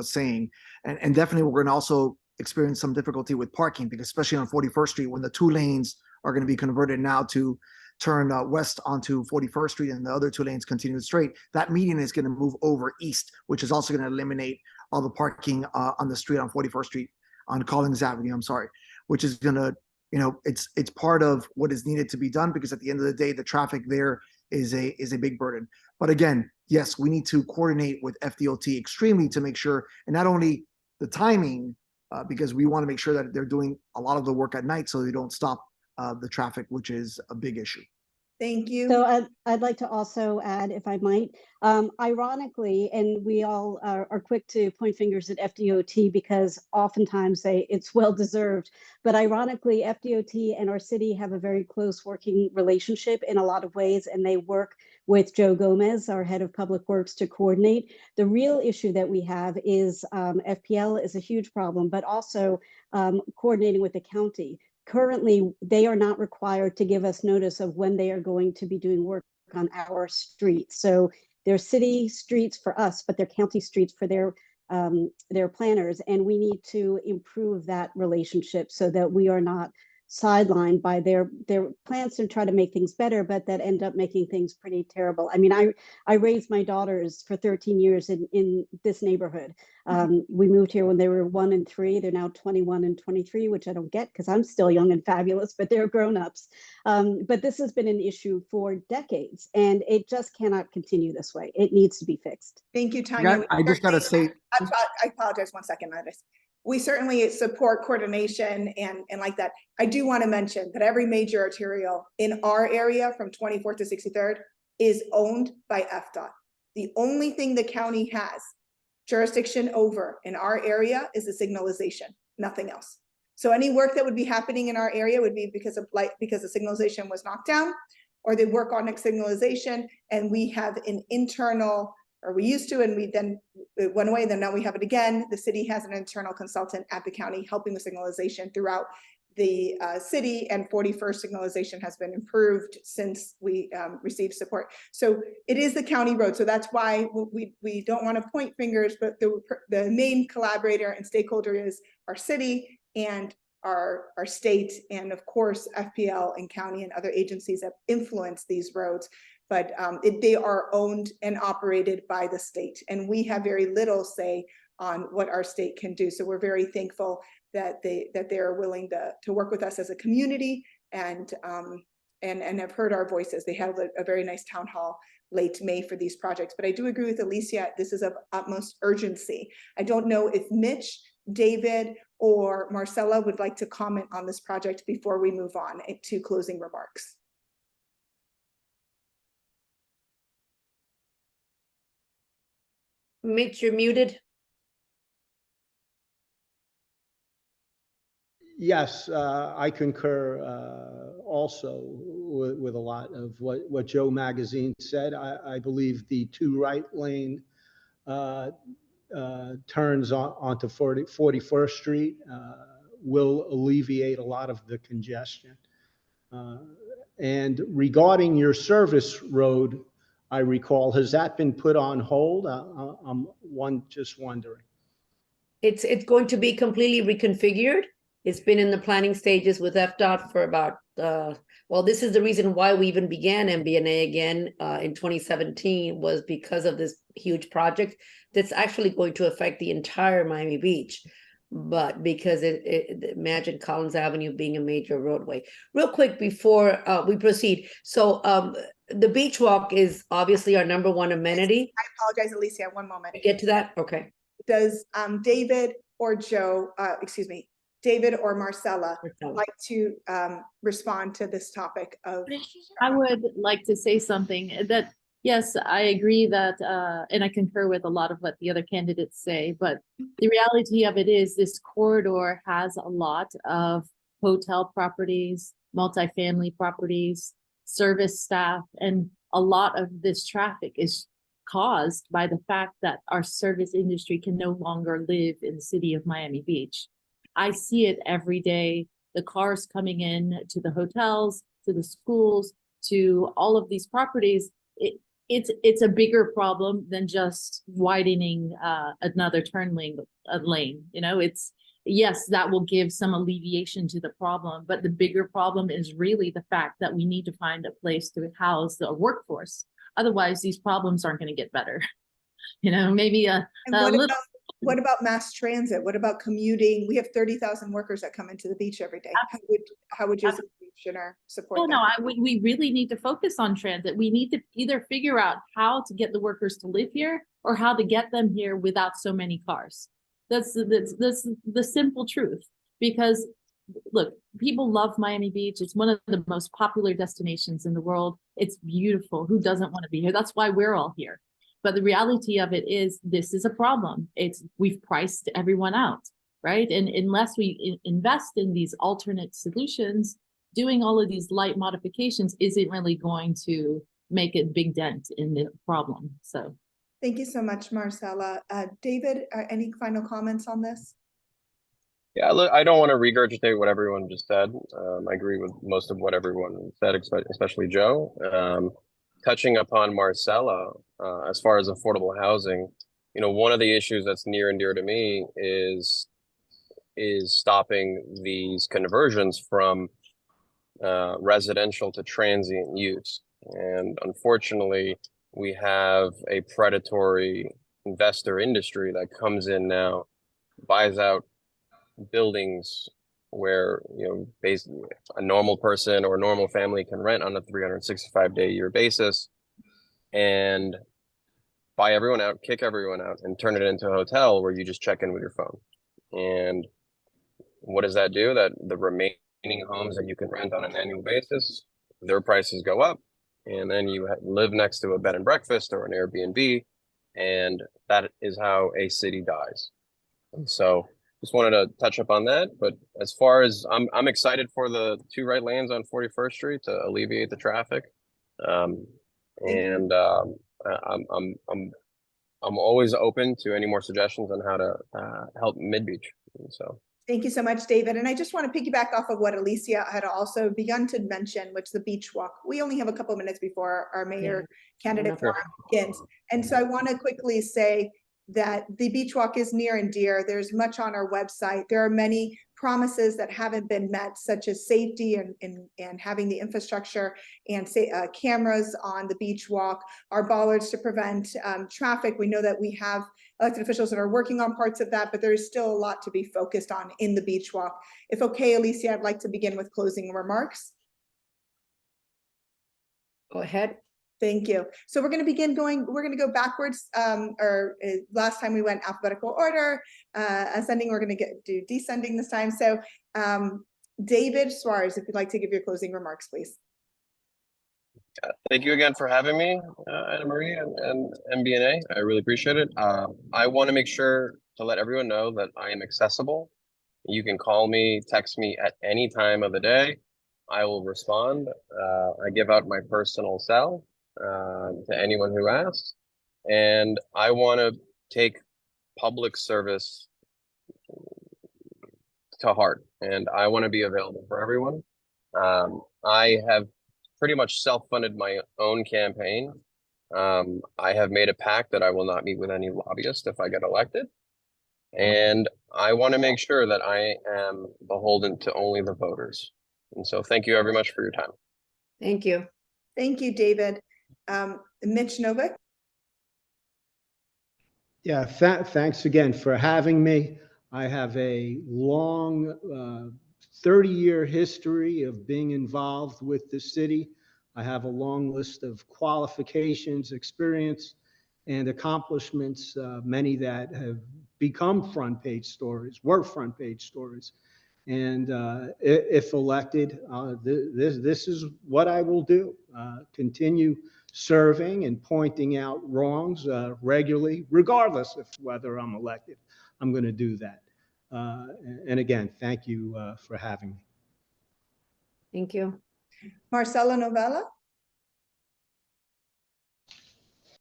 D: saying. And definitely we're going to also experience some difficulty with parking, because especially on 41st Street, when the 2 lanes are going to be converted now to turn west onto 41st Street and the other 2 lanes continue straight, that median is going to move over east, which is also going to eliminate all the parking on the street on 41st Street. on Collins Avenue, I'm sorry, which is gonna, it's part of what is needed to be done, because at the end of the day, the traffic there is a big burden. But again, yes, we need to coordinate with FDOT extremely to make sure, and not only the timing, because we want to make sure that they're doing a lot of the work at night so they don't stop the traffic, which is a big issue.
A: Thank you.
E: So I'd like to also add, if I might, ironically, and we all are quick to point fingers at FDOT because oftentimes it's well deserved, but ironically, FDOT and our city have a very close working relationship in a lot of ways, and they work with Joe Gomez, our head of public works, to coordinate. The real issue that we have is FPL is a huge problem, but also coordinating with the county. Currently, they are not required to give us notice of when they are going to be doing work on our streets. So they're city streets for us, but they're county streets for their planners. And we need to improve that relationship so that we are not sidelined by their plans to try to make things better, but that end up making things pretty terrible. I mean, I raised my daughters for 13 years in this neighborhood. We moved here when they were 1 and 3. They're now 21 and 23, which I don't get because I'm still young and fabulous, but they're grown-ups. But this has been an issue for decades, and it just cannot continue this way. It needs to be fixed.
A: Thank you, Tanya.
D: I just gotta say,
A: I apologize 1 second, Iris. We certainly support coordination and like that. I do want to mention that every major arterial in our area from 24th to 63rd is owned by FDOT. The only thing the county has jurisdiction over in our area is the signalization, nothing else. So any work that would be happening in our area would be because the signalization was knocked down, or they work on next signalization, and we have an internal, or we used to, and it went away, then now we have it again. The city has an internal consultant at the county helping with signalization throughout the city, and 41st signalization has been improved since we received support. So it is the county road. So that's why we don't want to point fingers, but the main collaborator and stakeholder is our city and our state, and of course, FPL and county and other agencies that influence these roads. But they are owned and operated by the state, and we have very little say on what our state can do. So we're very thankful that they are willing to work with us as a community and have heard our voices. They held a very nice town hall late May for these projects. But I do agree with Alicia, this is of utmost urgency. I don't know if Mitch, David, or Marcella would like to comment on this project before we move on to closing remarks.
B: Mitch, you're muted.
H: Yes, I concur also with a lot of what Joe Magazine said. I believe the 2 right lane turns onto 41st Street will alleviate a lot of the congestion. And regarding your service road, I recall, has that been put on hold? I'm just wondering.
B: It's going to be completely reconfigured. It's been in the planning stages with FDOT for about, well, this is the reason why we even began MBNA again in 2017, was because of this huge project that's actually going to affect the entire Miami Beach. But because imagine Collins Avenue being a major roadway. Real quick before we proceed. So the beach walk is obviously our #1 amenity.
A: I apologize, Alicia, 1 moment.
B: Get to that? Okay.
A: Does David or Joe, excuse me, David or Marcella like to respond to this topic of?
G: I would like to say something that, yes, I agree that, and I concur with a lot of what the other candidates say, but the reality of it is this corridor has a lot of hotel properties, multifamily properties, service staff, and a lot of this traffic is caused by the fact that our service industry can no longer live in the city of Miami Beach. I see it every day, the cars coming in to the hotels, to the schools, to all of these properties. It's a bigger problem than just widening another turn lane. Yes, that will give some alleviation to the problem, but the bigger problem is really the fact that we need to find a place to house the workforce. Otherwise, these problems aren't going to get better. Maybe a little
A: What about mass transit? What about commuting? We have 30,000 workers that come into the beach every day. How would you as a commissioner support
G: Well,
A: that?
G: no, we really need to focus on transit. We need to either figure out how to get the workers to live here or how to get them here without so many cars. That's the simple truth. Because look, people love Miami Beach. It's one of the most popular destinations in the world. It's beautiful. Who doesn't want to be here? That's why we're all here. But the reality of it is this is a problem. We've priced everyone out, right? And unless we invest in these alternate solutions, doing all of these light modifications isn't really going to make a big dent in the problem. So
A: Thank you so much, Marcella. David, any final comments on this?
C: Yeah, look, I don't want to regurgitate what everyone just said. I agree with most of what everyone said, especially Joe. Touching upon Marcella, as far as affordable housing, you know, one of the issues that's near and dear to me is stopping these conversions from residential to transient use. And unfortunately, we have a predatory investor industry that comes in now, buys out buildings where, you know, basically a normal person or a normal family can rent on a 365-day-a-year basis, and buy everyone out, kick everyone out, and turn it into a hotel where you just check in with your phone. And what does that do? That the remaining homes that you can rent on an annual basis, their prices go up, and then you live next to a bed and breakfast or an Airbnb, and that is how a city dies. And so just wanted to touch up on that. But as far as I'm excited for the 2 right lanes on 41st Street to alleviate the traffic. I'm always open to any more suggestions on how to help MidBeach. So
A: Thank you so much, David. And I just want to piggyback off of what Alicia had also begun to mention, which is the beach walk. We only have a couple of minutes before our mayor candidate forum begins. And so I want to quickly say that the beach walk is near and dear. There's much on our website. There are many promises that haven't been met, such as safety and having the infrastructure and cameras on the beach walk, our bollards to prevent traffic. We know that we have elected officials that are working on parts of that, but there is still a lot to be focused on in the beach walk. If okay, Alicia, I'd like to begin with closing remarks.
B: Go ahead.
A: Thank you. So we're going to go backwards, last time we went alphabetical order, ascending, we're going to do descending this time. So David Suarez, if you'd like to give your closing remarks, please.
C: Thank you again for having me, Anna Marie and MBNA. I really appreciate it. I want to make sure to let everyone know that I am accessible. You can call me, text me at any time of the day. I will respond. I give out my personal cell to anyone who asks. And I want to take public service to heart, and I want to be available for everyone. I have pretty much self-funded my own campaign. I have made a pact that I will not meet with any lobbyist if I get elected. And I want to make sure that I am beholden to only the voters. And so thank you very much for your time.
B: Thank you.
A: Thank you, David. Mitch Novick.
H: Yeah, thanks again for having me. I have a long 30-year history of being involved with the city. I have a long list of qualifications, experience, and accomplishments, many that have become front page stories, were front page stories. And if elected, this is what I will do, continue serving and pointing out wrongs regularly, regardless of whether I'm elected. I'm going to do that. And again, thank you for having me.
B: Thank you.
A: Marcella Novela.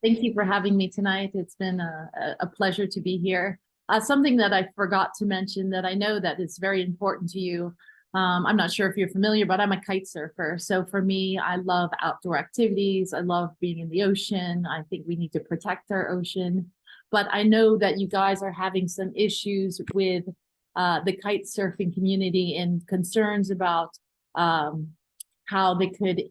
G: thank you for having me tonight. It's been a pleasure to be here. Something that I forgot to mention that I know that is very important to you. I'm not sure if you're familiar, but I'm a kite surfer. So for me, I love outdoor activities. I love being in the ocean. I think we need to protect our ocean. But I know that you guys are having some issues with the kite surfing community and concerns about how they could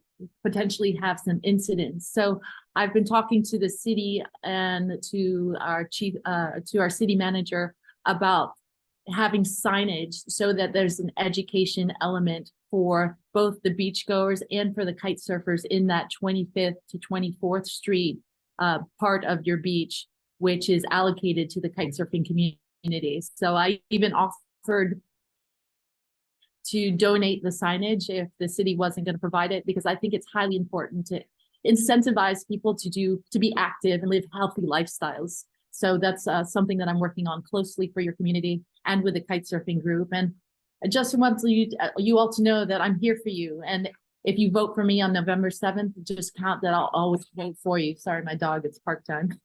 G: potentially have some incidents. So I've been talking to the city and to our city manager about having signage so that there's an education element for both the beachgoers and for the kite surfers in that 25th to 24th Street part of your beach, which is allocated to the kite surfing communities. So I even offered to donate the signage if the city wasn't going to provide it, because I think it's highly important to incentivize people to be active and live healthy lifestyles. So that's something that I'm working on closely for your community and with the kite surfing group. And I just want you all to know that I'm here for you. And if you vote for me on November 7th, just count that I'll always vote for you. Sorry, my dog, it's park time.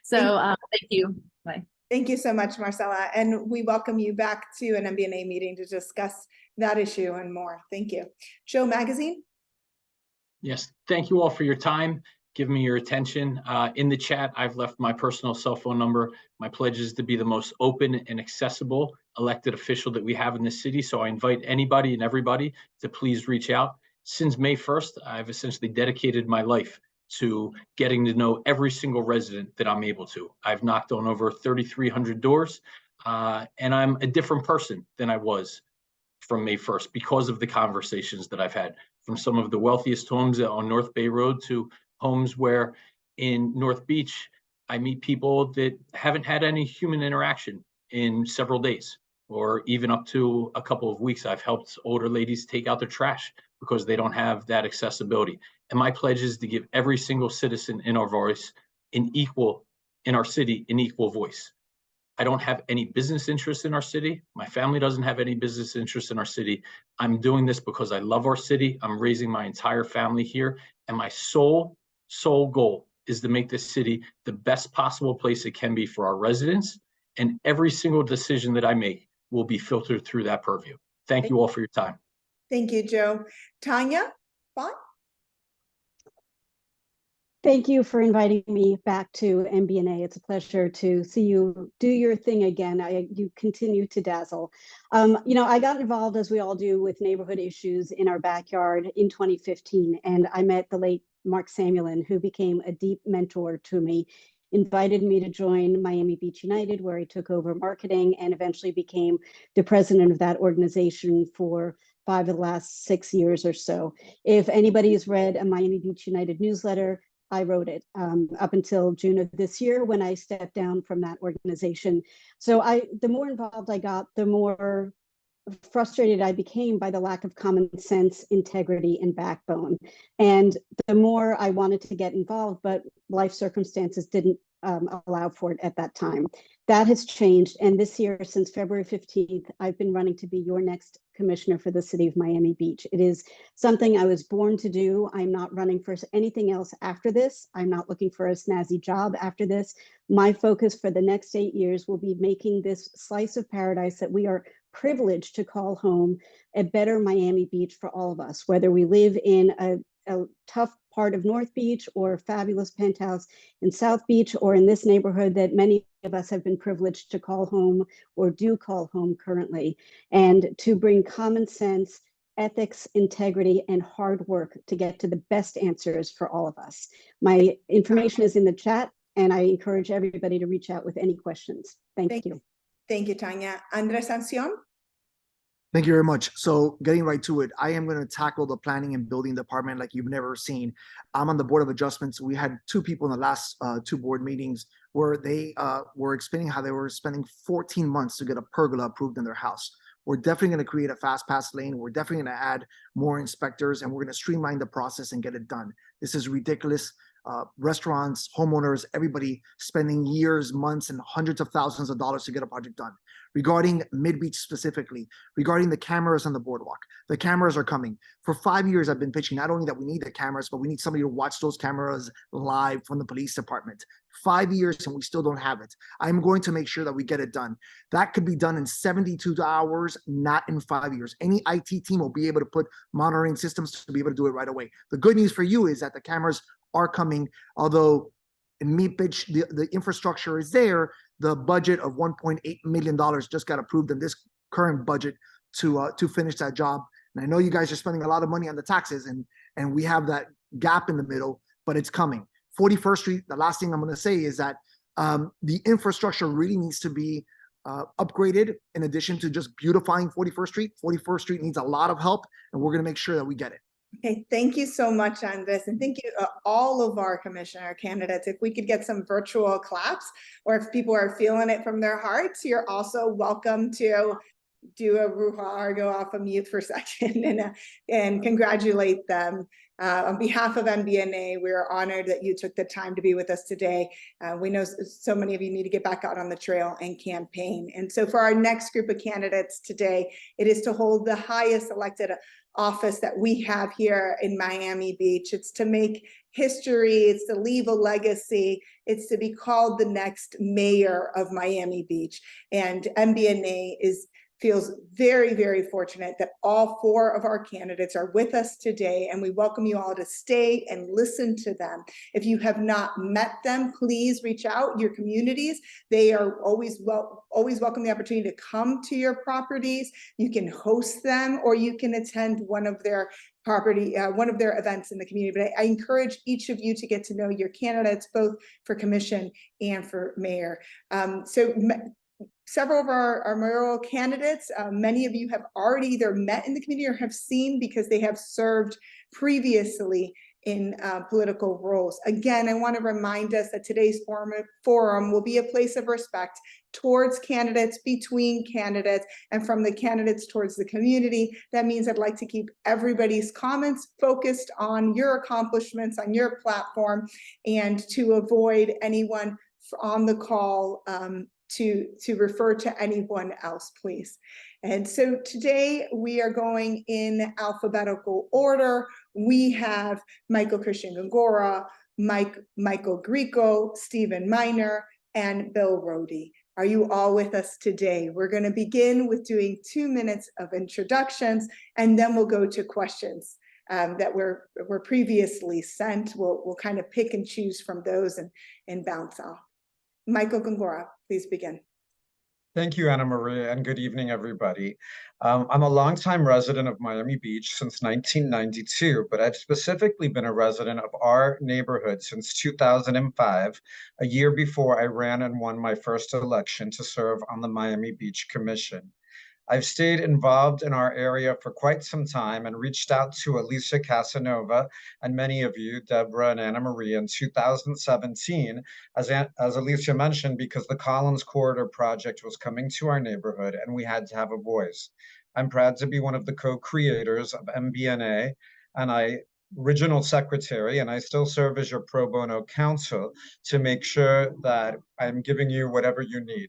G: So thank you. Bye.
A: Thank you so much, Marcella. And we welcome you back to an MBNA meeting to discuss that issue and more. Thank you. Joe Magazine.
F: Yes, thank you all for your time. Give me your attention. In the chat, I've left my personal cell phone number. My pledge is to be the most open and accessible elected official that we have in this city. So I invite anybody and everybody to please reach out. Since May 1st, I've essentially dedicated my life to getting to know every single resident that I'm able to. I've knocked on over 3,300 doors, and I'm a different person than I was from May 1st because of the conversations that I've had, from some of the wealthiest homes on North Bay Road to homes where in North Beach, I meet people that haven't had any human interaction in several days, or even up to a couple of weeks. I've helped older ladies take out their trash because they don't have that accessibility. And my pledge is to give every single citizen in our voice in our city, an equal voice. I don't have any business interests in our city. My family doesn't have any business interests in our city. I'm doing this because I love our city. I'm raising my entire family here. And my sole goal is to make this city the best possible place it can be for our residents. And every single decision that I make will be filtered through that purview. Thank you all for your time.
A: Thank you, Joe. Tanya, Bhatt?
E: Thank you for inviting me back to MBNA. It's a pleasure to see you do your thing again. You continue to dazzle. I got involved, as we all do, with neighborhood issues in our backyard in 2015, and I met the late Mark Samuelin, who became a deep mentor to me, invited me to join Miami Beach United, where I took over marketing and eventually became the president of that organization for 5 of the last 6 years or so. If anybody has read a Miami Beach United newsletter, I wrote it up until June of this year when I stepped down from that organization. So the more involved I got, the more frustrated I became by the lack of common sense, integrity, and backbone. And the more I wanted to get involved, but life circumstances didn't allow for it at that time. That has changed. And this year, since February 15th, I've been running to be your next commissioner for the city of Miami Beach. It is something I was born to do. I'm not running for anything else after this. I'm not looking for a snazzy job after this. My focus for the next 8 years will be making this slice of paradise that we are privileged to call home a better Miami Beach for all of us, whether we live in a tough part of North Beach or fabulous penthouse in South Beach, or in this neighborhood that many of us have been privileged to call home or do call home currently, and to bring common sense, ethics, integrity, and hard work to get to the best answers for all of us. My information is in the chat, and I encourage everybody to reach out with any questions. Thank you.
A: Thank you, Tanya. Andres Asion?
D: Thank you very much. So getting right to it, I am going to tackle the planning and building department like you've never seen. I'm on the Board of Adjustments. We had 2 people in the last 2 board meetings where they were explaining how they were spending 14 months to get a pergola approved in their house. We're definitely going to create a fast pass lane. We're definitely going to add more inspectors, and we're going to streamline the process and get it done. This is ridiculous. Restaurants, homeowners, everybody spending years, months, and hundreds of thousands of dollars to get a project done. Regarding MidBeach specifically, regarding the cameras on the boardwalk, the cameras are coming. For 5 years, I've been pitching not only that we need the cameras, but we need somebody to watch those cameras live from the police department. 5 years and we still don't have it. I'm going to make sure that we get it done. That could be done in 72 hours, not in 5 years. Any IT team will be able to put monitoring systems to be able to do it right away. The good news for you is that the cameras are coming, although in MidBeach, the infrastructure is there. The budget of $1.8 million just got approved in this current budget to finish that job. And I know you guys are spending a lot of money on the taxes, and we have that gap in the middle, but it's coming. 41st Street, the last thing I'm going to say is that the infrastructure really needs to be upgraded in addition to just beautifying 41st Street. 41st Street needs a lot of help, and we're going to make sure that we get it.
A: Okay, thank you so much on this, and thank you all of our commissioner candidates. If we could get some virtual claps, or if people are feeling it from their hearts, you're also welcome to do a ruha or go off of mute for a second and congratulate them. On behalf of MBNA, we're honored that you took the time to be with us today. We know so many of you need to get back out on the trail and campaign. And so for our next group of candidates today, it is to hold the highest elected office that we have here in Miami Beach. It's to make history, it's to leave a legacy, it's to be called the next mayor of Miami Beach. And MBNA feels very, very fortunate that all 4 of our candidates are with us today, and we welcome you all to stay and listen to them. If you have not met them, please reach out your communities. They are always welcome the opportunity to come to your properties. You can host them, or you can attend one of their events in the community. But I encourage each of you to get to know your candidates, both for commission and for mayor. Several of our mayoral candidates, many of you have already either met in the community or have seen because they have served previously in political roles. Again, I want to remind us that today's forum will be a place of respect towards candidates, between candidates, and from the candidates towards the community. That means I'd like to keep everybody's comments focused on your accomplishments, on your platform, and to avoid anyone on the call to refer to anyone else, please. And so today we are going in alphabetical order. We have Michael Christian Gongora, Michael Grieco, Stephen Miner, and Bill Roedy. Are you all with us today? We're going to begin with doing 2 minutes of introductions, and then we'll go to questions that were previously sent. We'll kind of pick and choose from those and bounce off. Michael Gongora, please begin.
J: Thank you, Anna Maria, and good evening, everybody. I'm a longtime resident of Miami Beach since 1992, but I've specifically been a resident of our neighborhood since 2005, a year before I ran and won my first election to serve on the Miami Beach Commission. I've stayed involved in our area for quite some time and reached out to Alicia Casanova and many of you, Deborah and Anna Maria, in 2017, as Alicia mentioned, because the Collins Corridor project was coming to our neighborhood and we had to have a voice. I'm proud to be one of the co-creators of MBNA, and original secretary, and I still serve as your pro bono counsel to make sure that I'm giving you whatever you need.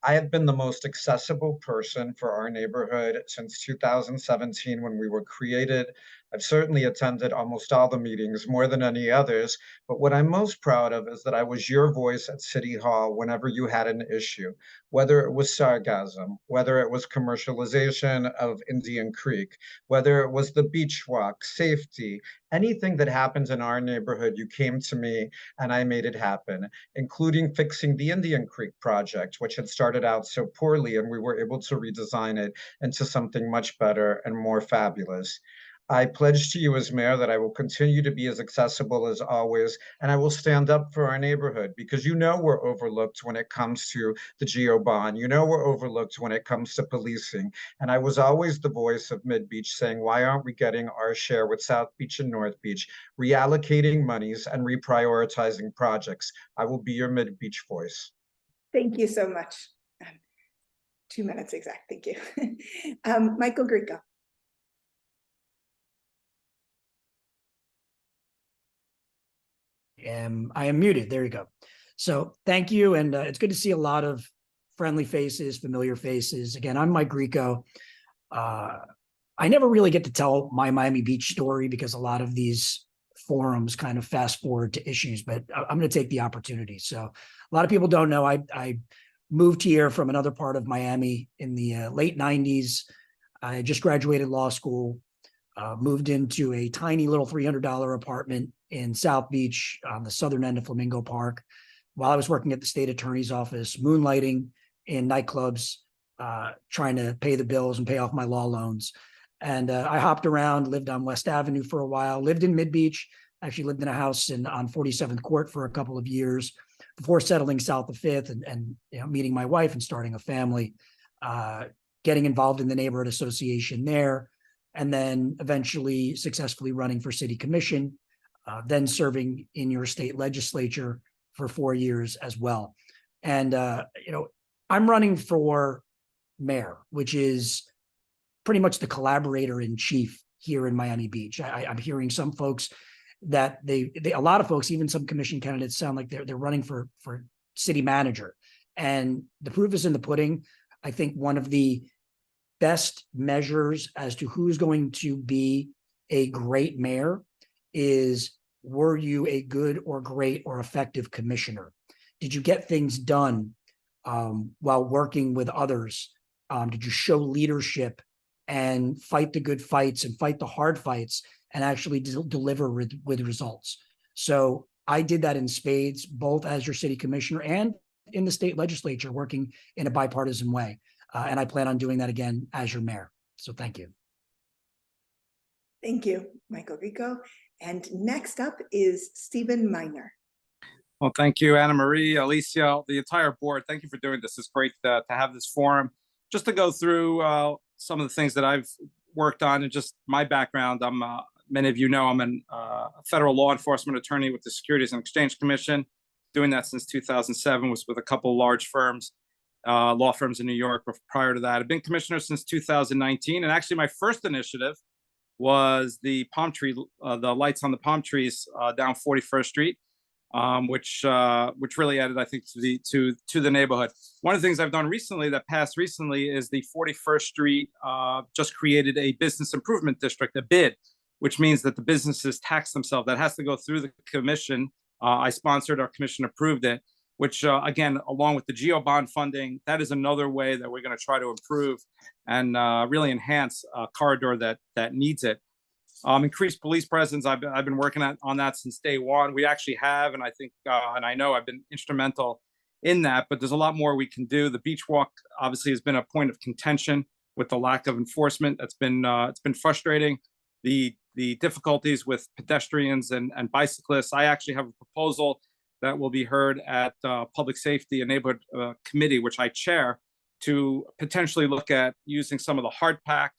J: I have been the most accessible person for our neighborhood since 2017 when we were created. I've certainly attended almost all the meetings, more than any others, but what I'm most proud of is that I was your voice at City Hall whenever you had an issue, whether it was sargassum, whether it was commercialization of Indian Creek, whether it was the beach walk, safety, anything that happens in our neighborhood, you came to me and I made it happen, including fixing the Indian Creek project, which had started out so poorly, and we were able to redesign it into something much better and more fabulous. I pledge to you as mayor that I will continue to be as accessible as always, and I will stand up for our neighborhood because you know we're overlooked when it comes to the GEO bond. You know we're overlooked when it comes to policing. And I was always the voice of MidBeach saying, why aren't we getting our share with South Beach and North Beach, reallocating monies and reprioritizing projects? I will be your MidBeach voice.
A: Thank you so much. 2 minutes exact, thank you. Michael Grieco.
K: I am muted. There you go. So thank you. And it's good to see a lot of friendly faces, familiar faces. Again, I'm Mike Grieco. I never really get to tell my Miami Beach story because a lot of these forums kind of fast forward to issues, but I'm going to take the opportunity. So a lot of people don't know I moved here from another part of Miami in the late 90s. I just graduated law school, moved into a tiny little $300 apartment in South Beach on the southern end of Flamingo Park while I was working at the state attorney's office, moonlighting in nightclubs, trying to pay the bills and pay off my law loans. And I hopped around, lived on West Avenue for a while, lived in MidBeach, actually lived in a house on 47th Court for a couple of years before settling south of 5th and meeting my wife and starting a family, getting involved in the neighborhood association there, and then eventually successfully running for city commission, then serving in your state legislature for 4 years as well. And, I'm running for mayor, which is pretty much the collaborator in chief here in Miami Beach. I'm hearing some folks that a lot of folks, even some commission candidates, sound like they're running for city manager. And the proof is in the pudding. I think one of the best measures as to who's going to be a great mayor is, were you a good or great or effective commissioner? Did you get things done while working with others? Did you show leadership and fight the good fights and fight the hard fights and actually deliver with results? So I did that in spades, both as your city commissioner and in the state legislature, working in a bipartisan way. And I plan on doing that again as your mayor. So thank you.
A: Thank you, Michael Grieco. And next up is Stephen Miner.
L: Well, thank you, Anna Marie, Alicia, the entire board. Thank you for doing this. It's great to have this forum. Just to go through some of the things that I've worked on and just my background. Many of you know I'm a federal law enforcement attorney with the Securities and Exchange Commission. Doing that since 2007, was with a couple of large firms, law firms in New York. But prior to that, I've been commissioner since 2019. And actually my first initiative was the palm tree, the lights on the palm trees down 41st Street. Which really added, I think, to the neighborhood. One of the things I've done recently that passed recently is the 41st Street just created a business improvement district, a BID, which means that the businesses tax themselves. That has to go through the commission. I sponsored, our commission approved it, which again, along with the GEO bond funding, that is another way that we're going to try to improve and really enhance a corridor that needs it. Increased police presence. I've been working on that since day one. We actually have, and I think, and I know I've been instrumental in that, but there's a lot more we can do. The beach walk obviously has been a point of contention with the lack of enforcement. It's been frustrating. The difficulties with pedestrians and bicyclists. I actually have a proposal that will be heard at Public Safety and Neighborhood Committee, which I chair, to potentially look at using some of the hard pack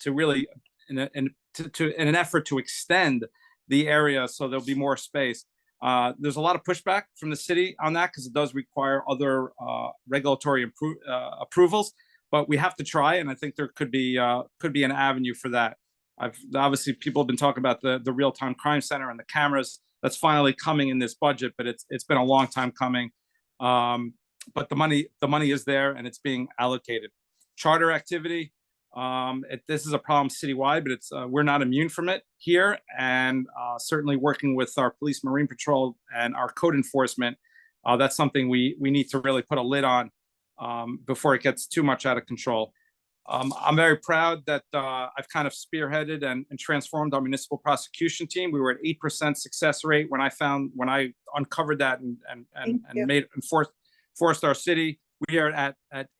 L: to really, in an effort to extend the area so there'll be more space. There's a lot of pushback from the city on that because it does require other regulatory approvals, but we have to try, and I think there could be an avenue for that. Obviously people have been talking about the real-time crime center and the cameras. That's finally coming in this budget, but it's been a long time coming. But the money is there and it's being allocated. Charter activity. This is a problem citywide, but we're not immune from it here. And certainly working with our police, Marine Patrol, and our code enforcement, that's something we need to really put a lid on before it gets too much out of control. I'm very proud that I've kind of spearheaded and transformed our municipal prosecution team. We were at 8% success rate when I uncovered that and forced our city. We are at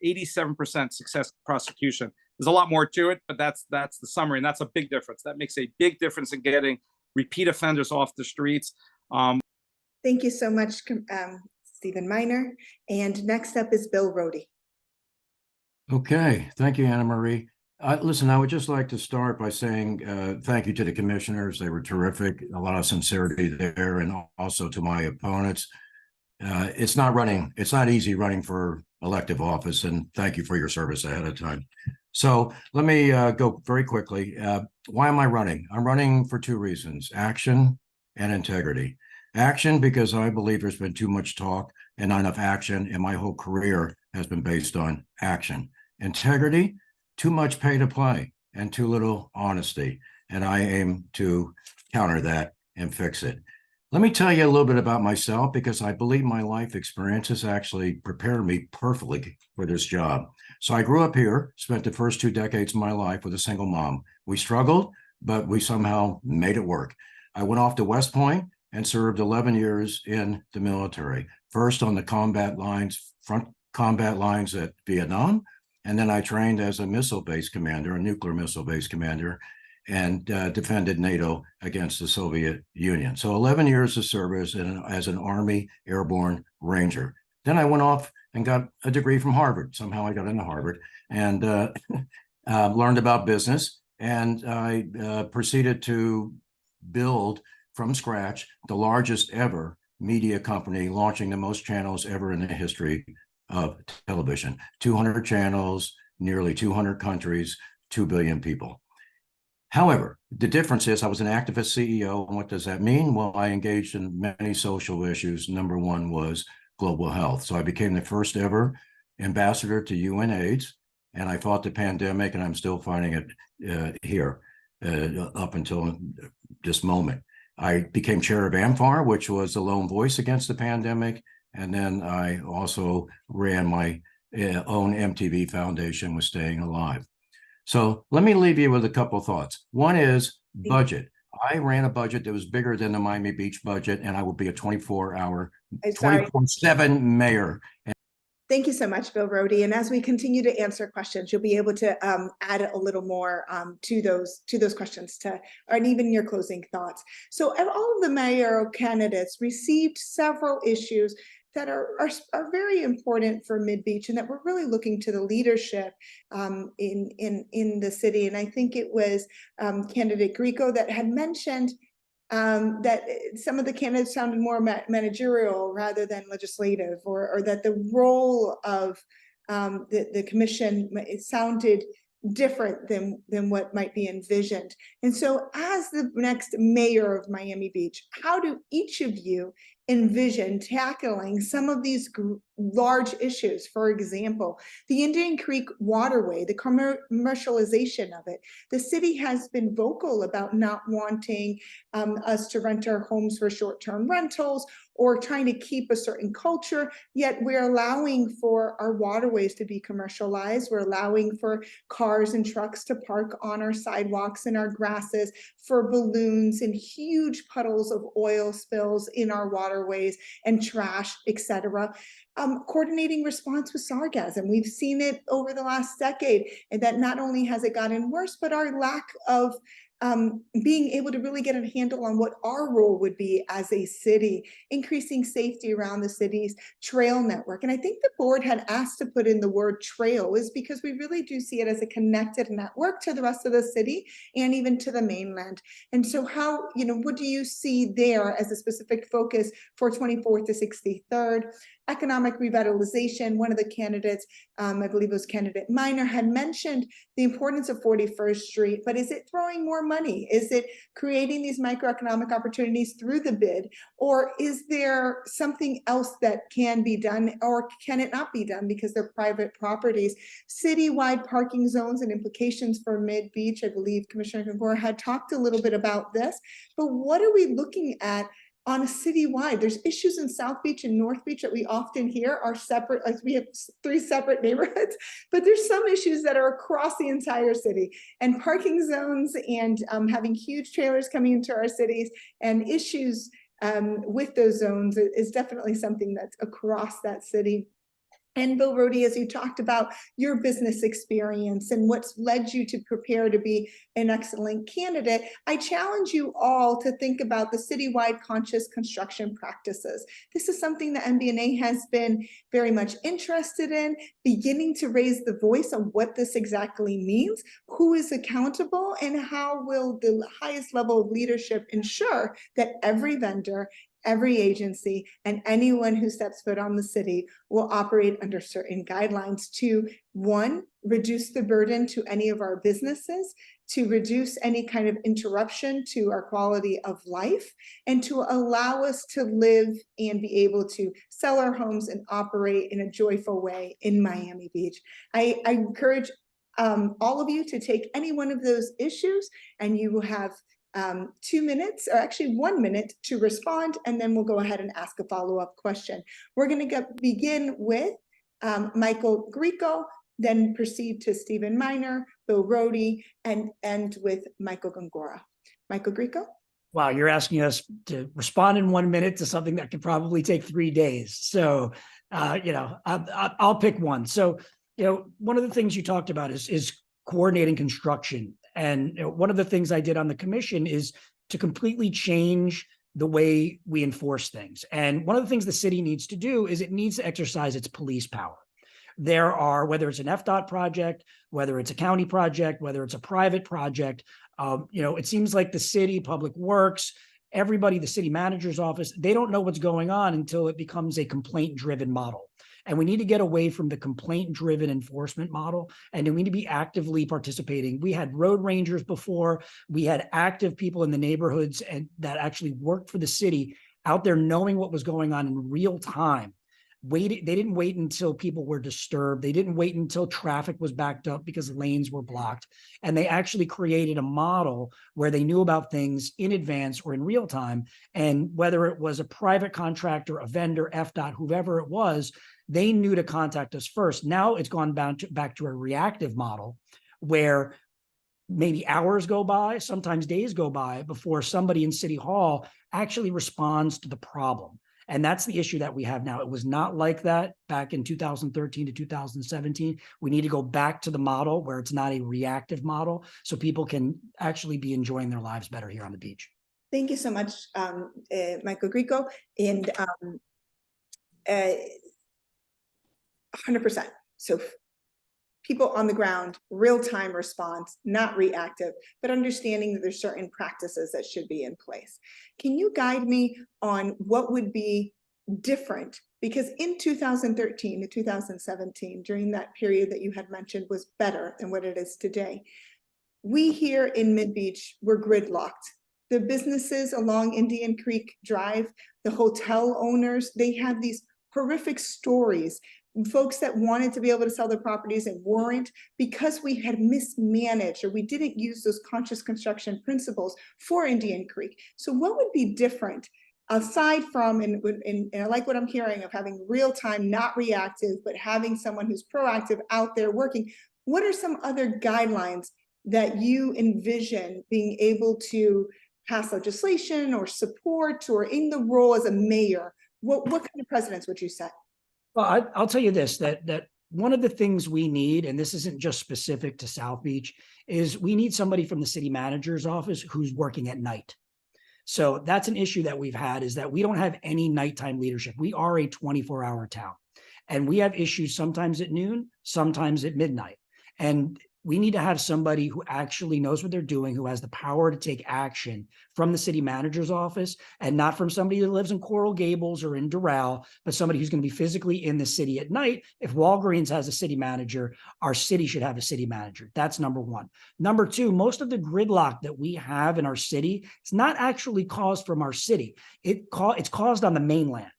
L: 87% success prosecution. There's a lot more to it, but that's the summary, and that's a big difference. That makes a big difference in getting repeat offenders off the streets.
A: Thank you so much, Stephen Miner. And next up is Bill Roedy.
M: Okay, thank you, Anna Marie. Listen, I would just like to start by saying thank you to the commissioners. They were terrific. A lot of sincerity there, and also to my opponents. It's not easy running for elective office, and thank you for your service ahead of time. So let me go very quickly. Why am I running? I'm running for two reasons: action and integrity. Action, because I believe there's been too much talk and not enough action, and my whole career has been based on action. Integrity, too much pay to play and too little honesty, and I aim to counter that and fix it. Let me tell you a little bit about myself, because I believe my life experiences actually prepared me perfectly for this job. So I grew up here, spent the first 2 decades of my life with a single mom. We struggled, but we somehow made it work. I went off to West Point and served 11 years in the military, first on the front combat lines at Vietnam, And then I trained as a missile-based commander, a nuclear missile-based commander, and defended NATO against the Soviet Union. So 11 years of service as an Army Airborne Ranger. Then I went off and got a degree from Harvard. Somehow I got into Harvard and learned about business. And I proceeded to build from scratch the largest ever media company, launching the most channels ever in the history of television. 200 channels, nearly 200 countries, 2 billion people. However, the difference is I was an activist CEO. And what does that mean? Well, I engaged in many social issues. Number one was global health. So I became the first ever ambassador to UNAIDS, and I fought the pandemic, and I'm still fighting it here up until this moment. I became chair of AMFAR, which was the lone voice against the pandemic. And then I also ran my own MTV Foundation with Staying Alive. So let me leave you with a couple of thoughts. One is budget. I ran a budget that was bigger than the Miami Beach budget, and I will be a 24-hour, 24/7 mayor.
A: Thank you so much, Bill Roedy. And as we continue to answer questions, you'll be able to add a little more to those questions, and even your closing thoughts. So all of the mayoral candidates received several issues that are very important for MidBeach, and that we're really looking to the leadership in the city. And I think it was candidate Grieco that had mentioned that some of the candidates sounded more managerial rather than legislative, or that the role of the commission, it sounded different than what might be envisioned. And so as the next mayor of Miami Beach, how do each of you envision tackling some of these large issues? For example, the Indian Creek waterway, the commercialization of it. The city has been vocal about not wanting us to rent our homes for short-term rentals, or trying to keep a certain culture, yet we're allowing for our waterways to be commercialized. We're allowing for cars and trucks to park on our sidewalks and our grasses, for balloons and huge puddles of oil spills in our waterways and trash, etc. Coordinating response with sargassum. We've seen it over the last decade, and that not only has it gotten worse, but our lack of being able to really get a handle on what our role would be as a city, increasing safety around the city's trail network. And I think the board had asked to put in the word trail is because we really do see it as a connected network to the rest of the city and even to the mainland. And so how, what do you see there as a specific focus for 24th to 63rd? Economic revitalization. One of the candidates, I believe it was candidate Minor, had mentioned the importance of 41st Street, but is it throwing more money? Is it creating these microeconomic opportunities through the bid? Or is there something else that can be done, or can it not be done because they're private properties? Citywide parking zones and implications for MidBeach. I believe Commissioner Gongora had talked a little bit about this, but what are we looking at on a citywide? There's issues in South Beach and North Beach that we often hear are separate, like we have 3 separate neighborhoods, but there's some issues that are across the entire city, and parking zones and having huge trailers coming into our cities, and issues with those zones is definitely something that's across that city. And Bill Roedy, as you talked about your business experience and what's led you to prepare to be an excellent candidate, I challenge you all to think about the citywide conscious construction practices. This is something that MBNA has been very much interested in, beginning to raise the voice on what this exactly means, who is accountable, and how will the highest level of leadership ensure that every vendor, every agency, and anyone who steps foot on the city will operate under certain guidelines to, 1, reduce the burden to any of our businesses, to reduce any kind of interruption to our quality of life, and to allow us to live and be able to sell our homes and operate in a joyful way in Miami Beach. I encourage all of you to take any one of those issues, and you will have 2 minutes, or actually 1 minute, to respond, and then we'll go ahead and ask a follow-up question. We're going to begin with Michael Grieco, then proceed to Stephen Minor, Bill Roedy, and end with Michael Gongora. Michael Grieco.
K: Wow, you're asking us to respond in 1 minute to something that could probably take 3 days. So, I'll pick one. So one of the things you talked about is coordinating construction. And one of the things I did on the commission is to completely change the way we enforce things. And one of the things the city needs to do is it needs to exercise its police power. There are, whether it's an FDOT project, whether it's a county project, whether it's a private project, it seems like the city, Public Works, everybody, the city manager's office, they don't know what's going on until it becomes a complaint-driven model. And we need to get away from the complaint-driven enforcement model, and we need to be actively participating. We had road rangers before. We had active people in the neighborhoods and that actually worked for the city out there knowing what was going on in real time. They didn't wait until people were disturbed. They didn't wait until traffic was backed up because lanes were blocked. And they actually created a model where they knew about things in advance or in real time. And whether it was a private contractor, a vendor, FDOT, whoever it was, they knew to contact us first. Now it's gone back to a reactive model where maybe hours go by, sometimes days go by before somebody in City Hall actually responds to the problem. And that's the issue that we have now. It was not like that back in 2013 to 2017. We need to go back to the model where it's not a reactive model so people can actually be enjoying their lives better here on the beach.
A: Thank you so much, Michael Grieco. And 100%. So people on the ground, real-time response, not reactive, but understanding that there's certain practices that should be in place. Can you guide me on what would be different? Because in 2013 to 2017, during that period that you had mentioned was better than what it is today. We here in MidBeach were gridlocked. The businesses along Indian Creek Drive, the hotel owners, they had these horrific stories. Folks that wanted to be able to sell their properties and weren't because we had mismanaged or we didn't use those conscious construction principles for Indian Creek. So what would be different aside from, and I like what I'm hearing of having real time, not reactive, but having someone who's proactive out there working? What are some other guidelines that you envision being able to pass legislation or support, or in the role as a mayor? What kind of precedents would you set?
K: Well, I'll tell you this, that one of the things we need, and this isn't just specific to South Beach, is we need somebody from the city manager's office who's working at night. So that's an issue that we've had, is that we don't have any nighttime leadership. We are a 24-hour town, and we have issues sometimes at noon, sometimes at midnight. And we need to have somebody who actually knows what they're doing, who has the power to take action from the city manager's office, and not from somebody that lives in Coral Gables or in Doral, but somebody who's going to be physically in the city at night. If Walgreens has a city manager, our city should have a city manager. That's number one. Number two, most of the gridlock that we have in our city is not actually caused from our city. It's caused on the mainland.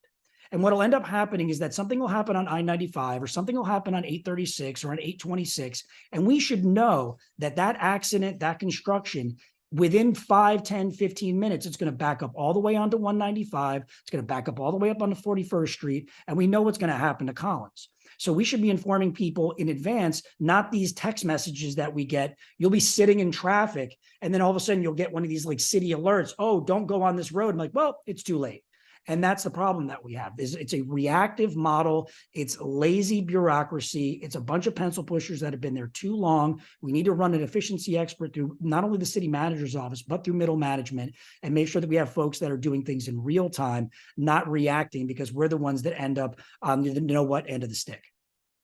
K: And what will end up happening is that something will happen on I-95 or something will happen on 836 or on 826. And we should know that that accident, that construction, within 5, 10, 15 minutes, it's going to back up all the way onto 195. It's going to back up all the way up onto 41st Street. And we know what's going to happen to Collins. So we should be informing people in advance, not these text messages that we get. You'll be sitting in traffic, and then all of a sudden you'll get one of these like city alerts. Oh, don't go on this road. I'm like, well, it's too late. And that's the problem that we have. It's a reactive model. It's lazy bureaucracy. It's a bunch of pencil pushers that have been there too long. We need to run an efficiency expert through not only the city manager's office, but through middle management, and make sure that we have folks that are doing things in real time, not reacting, because we're the ones that end up on the know-what end of the stick.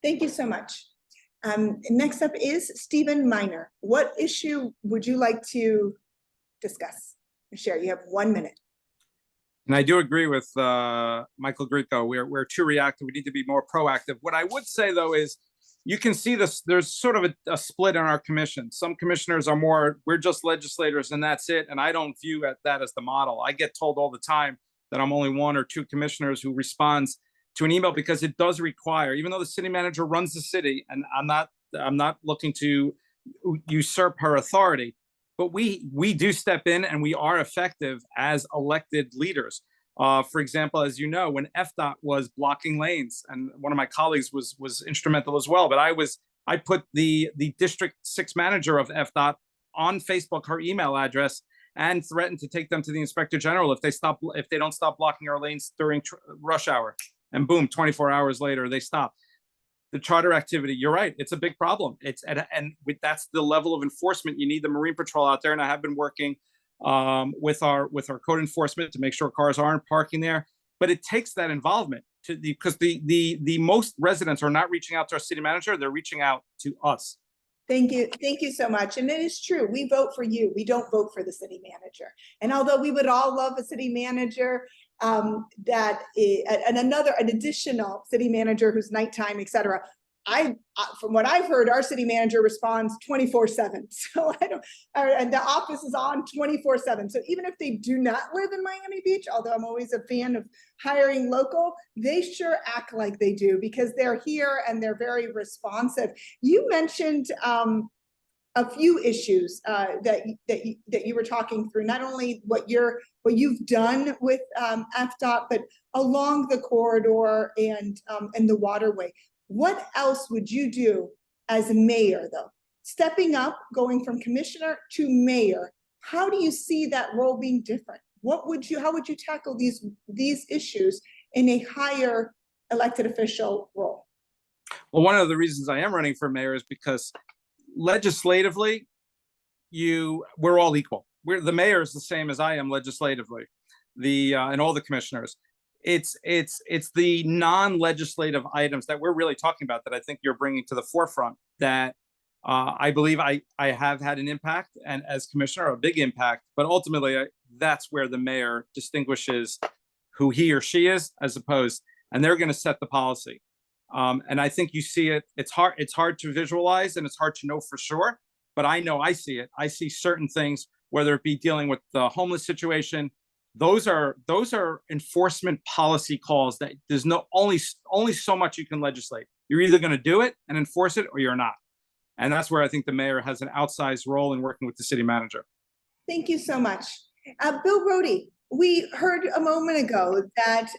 A: Thank you so much. Next up is Stephen Miner. What issue would you like to discuss? Share, you have 1 minute.
L: And I do agree with Michael Grieco. We're too reactive. We need to be more proactive. What I would say, though, is you can see this. There's sort of a split in our commission. Some commissioners are more, we're just legislators and that's it. And I don't view that as the model. I get told all the time that I'm only 1 or 2 commissioners who responds to an email, because it does require, even though the city manager runs the city, and I'm not looking to usurp her authority, but we do step in and we are effective as elected leaders. For example, as you know, when FDOT was blocking lanes, and one of my colleagues was instrumental as well, but I put the District 6 manager of FDOT on Facebook, her email address, and threatened to take them to the Inspector General if they don't stop blocking our lanes during rush hour. And boom, 24 hours later, they stopped. the charter activity, you're right. It's a big problem. That's the level of enforcement. You need the Marine Patrol out there. And I have been working with our code enforcement to make sure cars aren't parking there. But it takes that involvement because the most residents are not reaching out to our city manager. They're reaching out to us.
A: Thank you. Thank you so much. And it is true. We vote for you. We don't vote for the city manager. And although we would all love a city manager, an additional city manager who's nighttime, et cetera. From what I've heard, our city manager responds 24/7. So and the office is on 24/7. So even if they do not live in Miami Beach, although I'm always a fan of hiring local, they sure act like they do because they're here and they're very responsive. You mentioned a few issues that you were talking through, not only what you've done with FDOT, but along the corridor and the waterway. What else would you do as mayor, though? Stepping up, going from commissioner to mayor, how do you see that role being different? How would you tackle these issues in a higher elected official role?
L: Well, one of the reasons I am running for mayor is because legislatively, we're all equal. The mayor is the same as I am legislatively, and all the commissioners. It's the non-legislative items that we're really talking about that I think you're bringing to the forefront that I believe I have had an impact, and as commissioner, a big impact, but ultimately that's where the mayor distinguishes who he or she is as opposed, and they're going to set the policy. And I think you see it. It's hard to visualize and it's hard to know for sure, but I know I see it. I see certain things, whether it be dealing with the homeless situation. Those are enforcement policy calls that there's only so much you can legislate. You're either going to do it and enforce it or you're not. And that's where I think the mayor has an outsized role in working with the city manager.
A: Thank you so much. Bill Roedy, we heard a moment ago that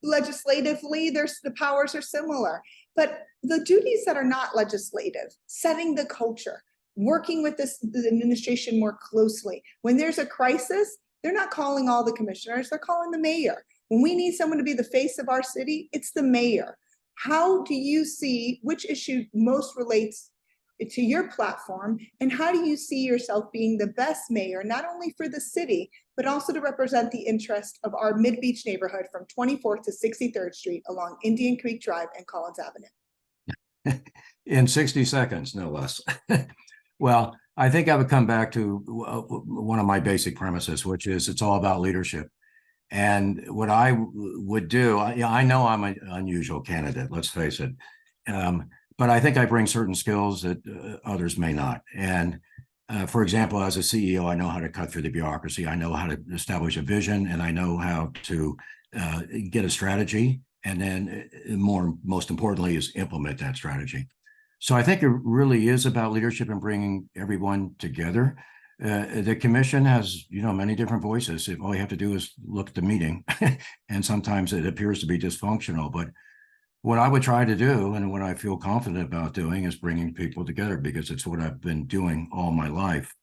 A: legislatively the powers are similar, but the duties that are not legislative, setting the culture, working with the administration more closely. When there's a crisis, they're not calling all the commissioners, they're calling the mayor. When we need someone to be the face of our city, it's the mayor. How do you see which issue most relates to your platform, and how do you see yourself being the best mayor, not only for the city, but also to represent the interest of our MidBeach neighborhood from 24th to 63rd Street along Indian Creek Drive and Collins Avenue?
M: In 60 seconds, no less. Well, I think I would come back to one of my basic premises, which is it's all about leadership. And what I would do, I know I'm an unusual candidate, let's face it. But I think I bring certain skills that others may not. And for example, as a CEO, I know how to cut through the bureaucracy. I know how to establish a vision, and I know how to get a strategy. And then most importantly is implement that strategy. So I think it really is about leadership and bringing everyone together. The commission has, many different voices. If all you have to do is look at the meeting, and sometimes it appears to be dysfunctional. But what I would try to do, and what I feel confident about doing, is bringing people together, because it's what I've been doing all my life.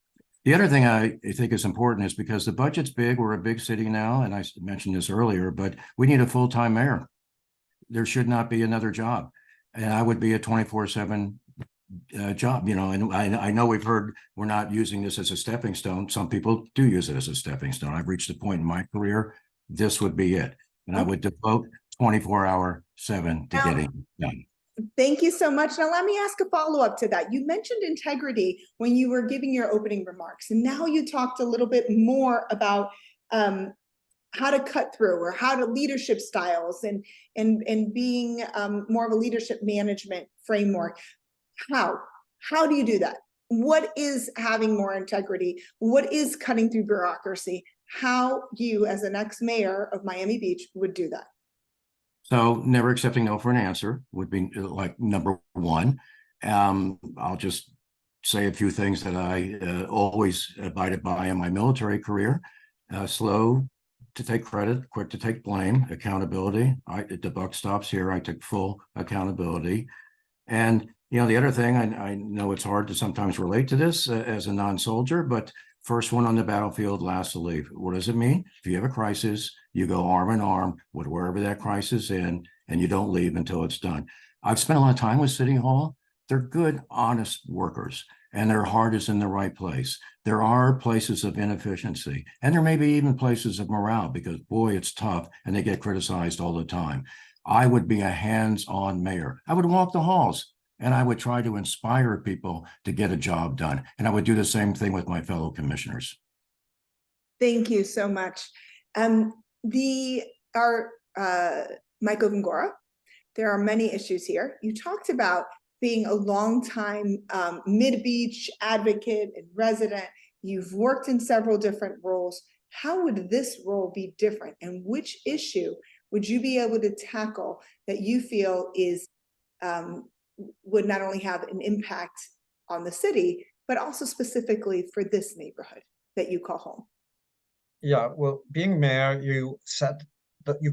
M: The other thing I think is important is because the budget's big. We're a big city now, and I mentioned this earlier, but we need a full-time mayor. There should not be another job. And I would be a 24/7 job, and I know we've heard we're not using this as a stepping stone. Some people do use it as a stepping stone. I've reached a point in my career, this would be it. And I would devote 24/7 to getting it done.
A: Thank you so much. Now, let me ask a follow-up to that. You mentioned integrity when you were giving your opening remarks, and now you talked a little bit more about how to cut through, or how to leadership styles, and being more of a leadership management framework. How do you do that? What is having more integrity? What is cutting through bureaucracy? How you, as the next mayor of Miami Beach, would do that?
M: So never accepting no for an answer would be like number one. I'll just say a few things that I always abided by in my military career. Slow to take credit, quick to take blame, accountability. The buck stops here. I took full accountability. And, the other thing, I know it's hard to sometimes relate to this as a non-soldier, but first one on the battlefield, last to leave. What does it mean? If you have a crisis, you go arm in arm with wherever that crisis is, and you don't leave until it's done. I've spent a lot of time with City Hall. They're good, honest workers, and their heart is in the right place. There are places of inefficiency, and there may be even places of morale because, boy, it's tough, and they get criticized all the time. I would be a hands-on mayor. I would walk the halls, and I would try to inspire people to get a job done. And I would do the same thing with my fellow commissioners.
A: Thank you so much. Michael Gongora, there are many issues here. You talked about being a longtime MidBeach advocate and resident. You've worked in several different roles. How would this role be different? And which issue would you be able to tackle that you feel is would not only have an impact on the city, but also specifically for this neighborhood that you call home?
J: Yeah, well, being mayor, you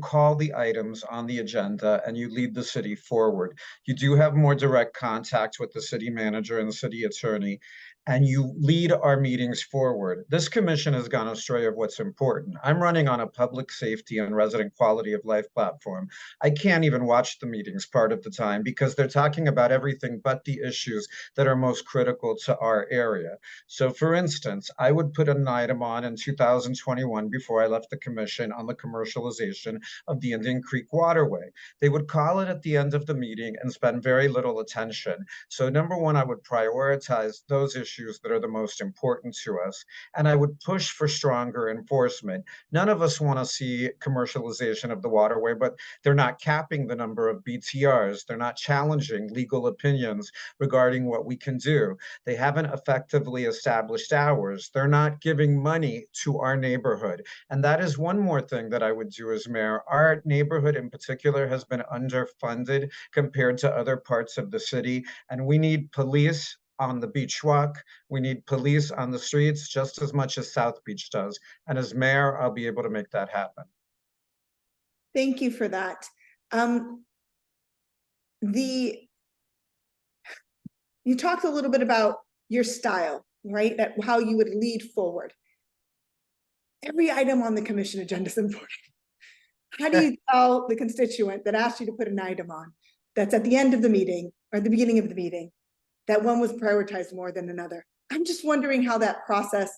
J: call the items on the agenda and you lead the city forward. You do have more direct contact with the city manager and the city attorney, and you lead our meetings forward. This commission has gone astray of what's important. I'm running on a public safety and resident quality of life platform. I can't even watch the meetings part of the time because they're talking about everything but the issues that are most critical to our area. So for instance, I would put an item on in 2021 before I left the commission on the commercialization of the Indian Creek waterway. They would call it at the end of the meeting and spend very little attention. So number one, I would prioritize those issues that are the most important to us. And I would push for stronger enforcement. None of us want to see commercialization of the waterway, but they're not capping the number of BTRs. They're not challenging legal opinions regarding what we can do. They haven't effectively established hours. They're not giving money to our neighborhood. And that is one more thing that I would do as mayor. Our neighborhood in particular has been underfunded compared to other parts of the city. And we need police on the beach walk. We need police on the streets just as much as South Beach does. And as mayor, I'll be able to make that happen.
A: Thank you for that. You talked a little bit about your style, right? That how you would lead forward. Every item on the commission agenda is important. How do you tell the constituent that asked you to put an item on that's at the end of the meeting or at the beginning of the meeting that one was prioritized more than another? I'm just wondering how that process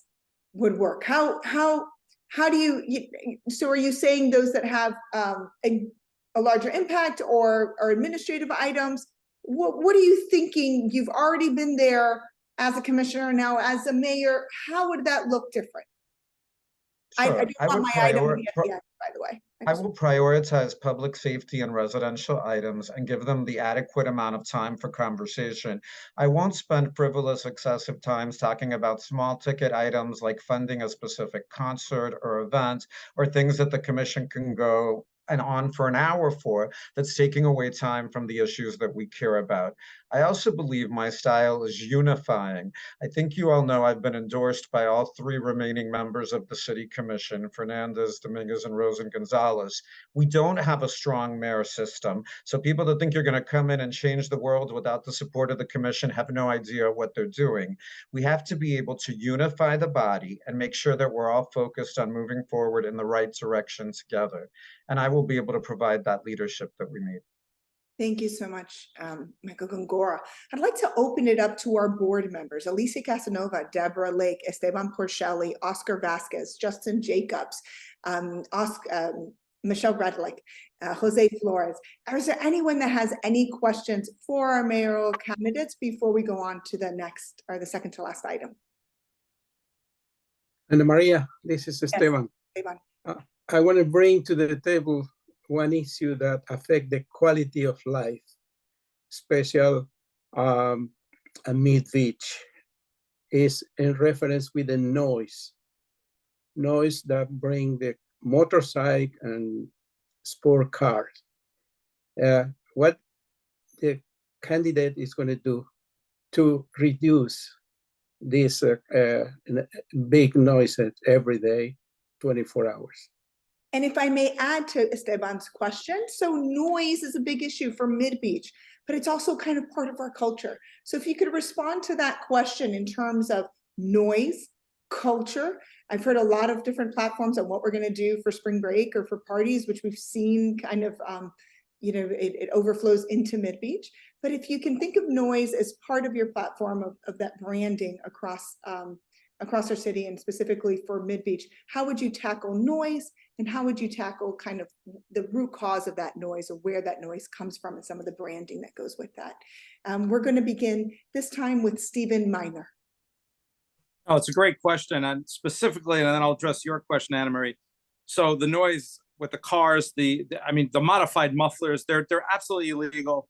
A: would work. How do you, so are you saying those that have a larger impact or administrative items? What are you thinking? You've already been there as a commissioner, now as a mayor. How would that look different?
J: Sure.
A: I do want my item at the end, by the way.
J: I will prioritize public safety and residential items and give them the adequate amount of time for conversation. I won't spend frivolous, excessive times talking about small ticket items like funding a specific concert or event or things that the commission can go and on for an hour for, that's taking away time from the issues that we care about. I also believe my style is unifying. I think you all know I've been endorsed by all three remaining members of the City Commission, Fernandez, Dominguez, and Rosen Gonzalez. We don't have a strong mayor system. So people that think you're going to come in and change the world without the support of the commission have no idea what they're doing. We have to be able to unify the body and make sure that we're all focused on moving forward in the right direction together. And I will be able to provide that leadership that we need.
A: Thank you so much, Michael Gongora. I'd like to open it up to our board members: Alicia Casanova, Deborah Lake, Esteban Porcelli, Oscar Vasquez, Justin Jacobs, Michelle Redlick, Jose Flores. Is there anyone that has any questions for our mayoral candidates before we go on to the next or the second to last item?
N: Ana Maria, this is Esteban.
A: Yes, Esteban.
N: I want to bring to the table one issue that affects the quality of life, especially at MidBeach, is in reference with the noise that bring the motorcycle and sport cars. What the candidate is going to do to reduce this big noises every day, 24 hours.
A: And if I may add to Esteban's question, so noise is a big issue for MidBeach, but it's also kind of part of our culture. So if you could respond to that question in terms of noise, culture. I've heard a lot of different platforms on what we're going to do for spring break or for parties, which we've seen kind of, it overflows into MidBeach. But if you can think of noise as part of your platform of that branding across our city and specifically for MidBeach, how would you tackle noise, and how would you tackle kind of the root cause of that noise, or where that noise comes from, and some of the branding that goes with that? We're going to begin this time with Stephen Miner.
L: Oh, it's a great question, and specifically, and then I'll address your question, Anna Marie. So the noise with the cars, the modified mufflers, they're absolutely illegal.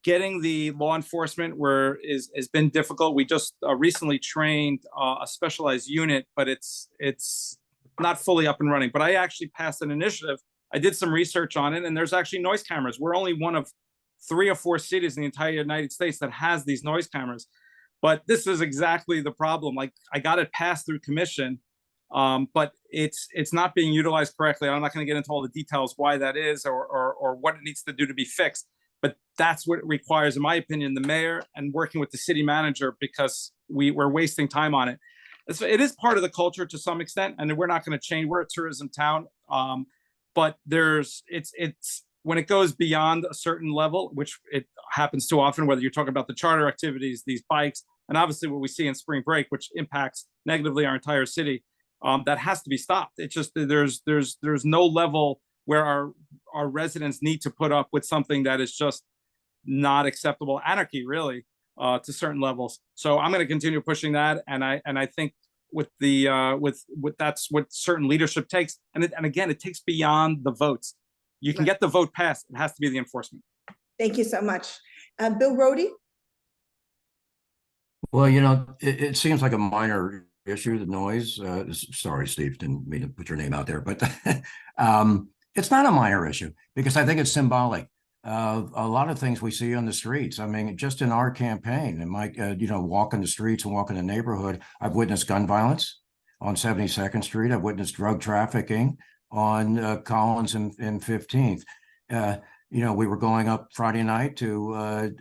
L: Getting the law enforcement has been difficult. We just recently trained a specialized unit, but it's not fully up and running. But I actually passed an initiative. I did some research on it, and there's actually noise cameras. We're only one of 3 or 4 cities in the entire United States that has these noise cameras. But this is exactly the problem. Like, I got it passed through commission, but it's not being utilized correctly. I'm not going to get into all the details why that is, or what it needs to do to be fixed. But that's what it requires, in my opinion, the mayor and working with the city manager, because we're wasting time on it. It is part of the culture to some extent, and we're not going to change. We're a tourism town, but it's when it goes beyond a certain level, which it happens too often, whether you're talking about the charter activities, these bikes, and obviously what we see in spring break, which impacts negatively our entire city, that has to be stopped. It's just there's no level where our residents need to put up with something that is just not acceptable. Anarchy, really, to certain levels. So I'm going to continue pushing that, and I think with that's what certain leadership takes, and again, it takes beyond the votes. You can get the vote passed. It has to be the enforcement.
A: Thank you so much. Bill Roedy?
M: Well, it seems like a minor issue, the noise. Sorry, Steve, didn't mean to put your name out there, but it's not a minor issue, because I think it's symbolic of a lot of things we see on the streets. I mean, just in our campaign, and Mike, walking the streets and walking the neighborhood, I've witnessed gun violence on 72nd Street. I've witnessed drug trafficking on Collins and 15th. We were going up Friday night to have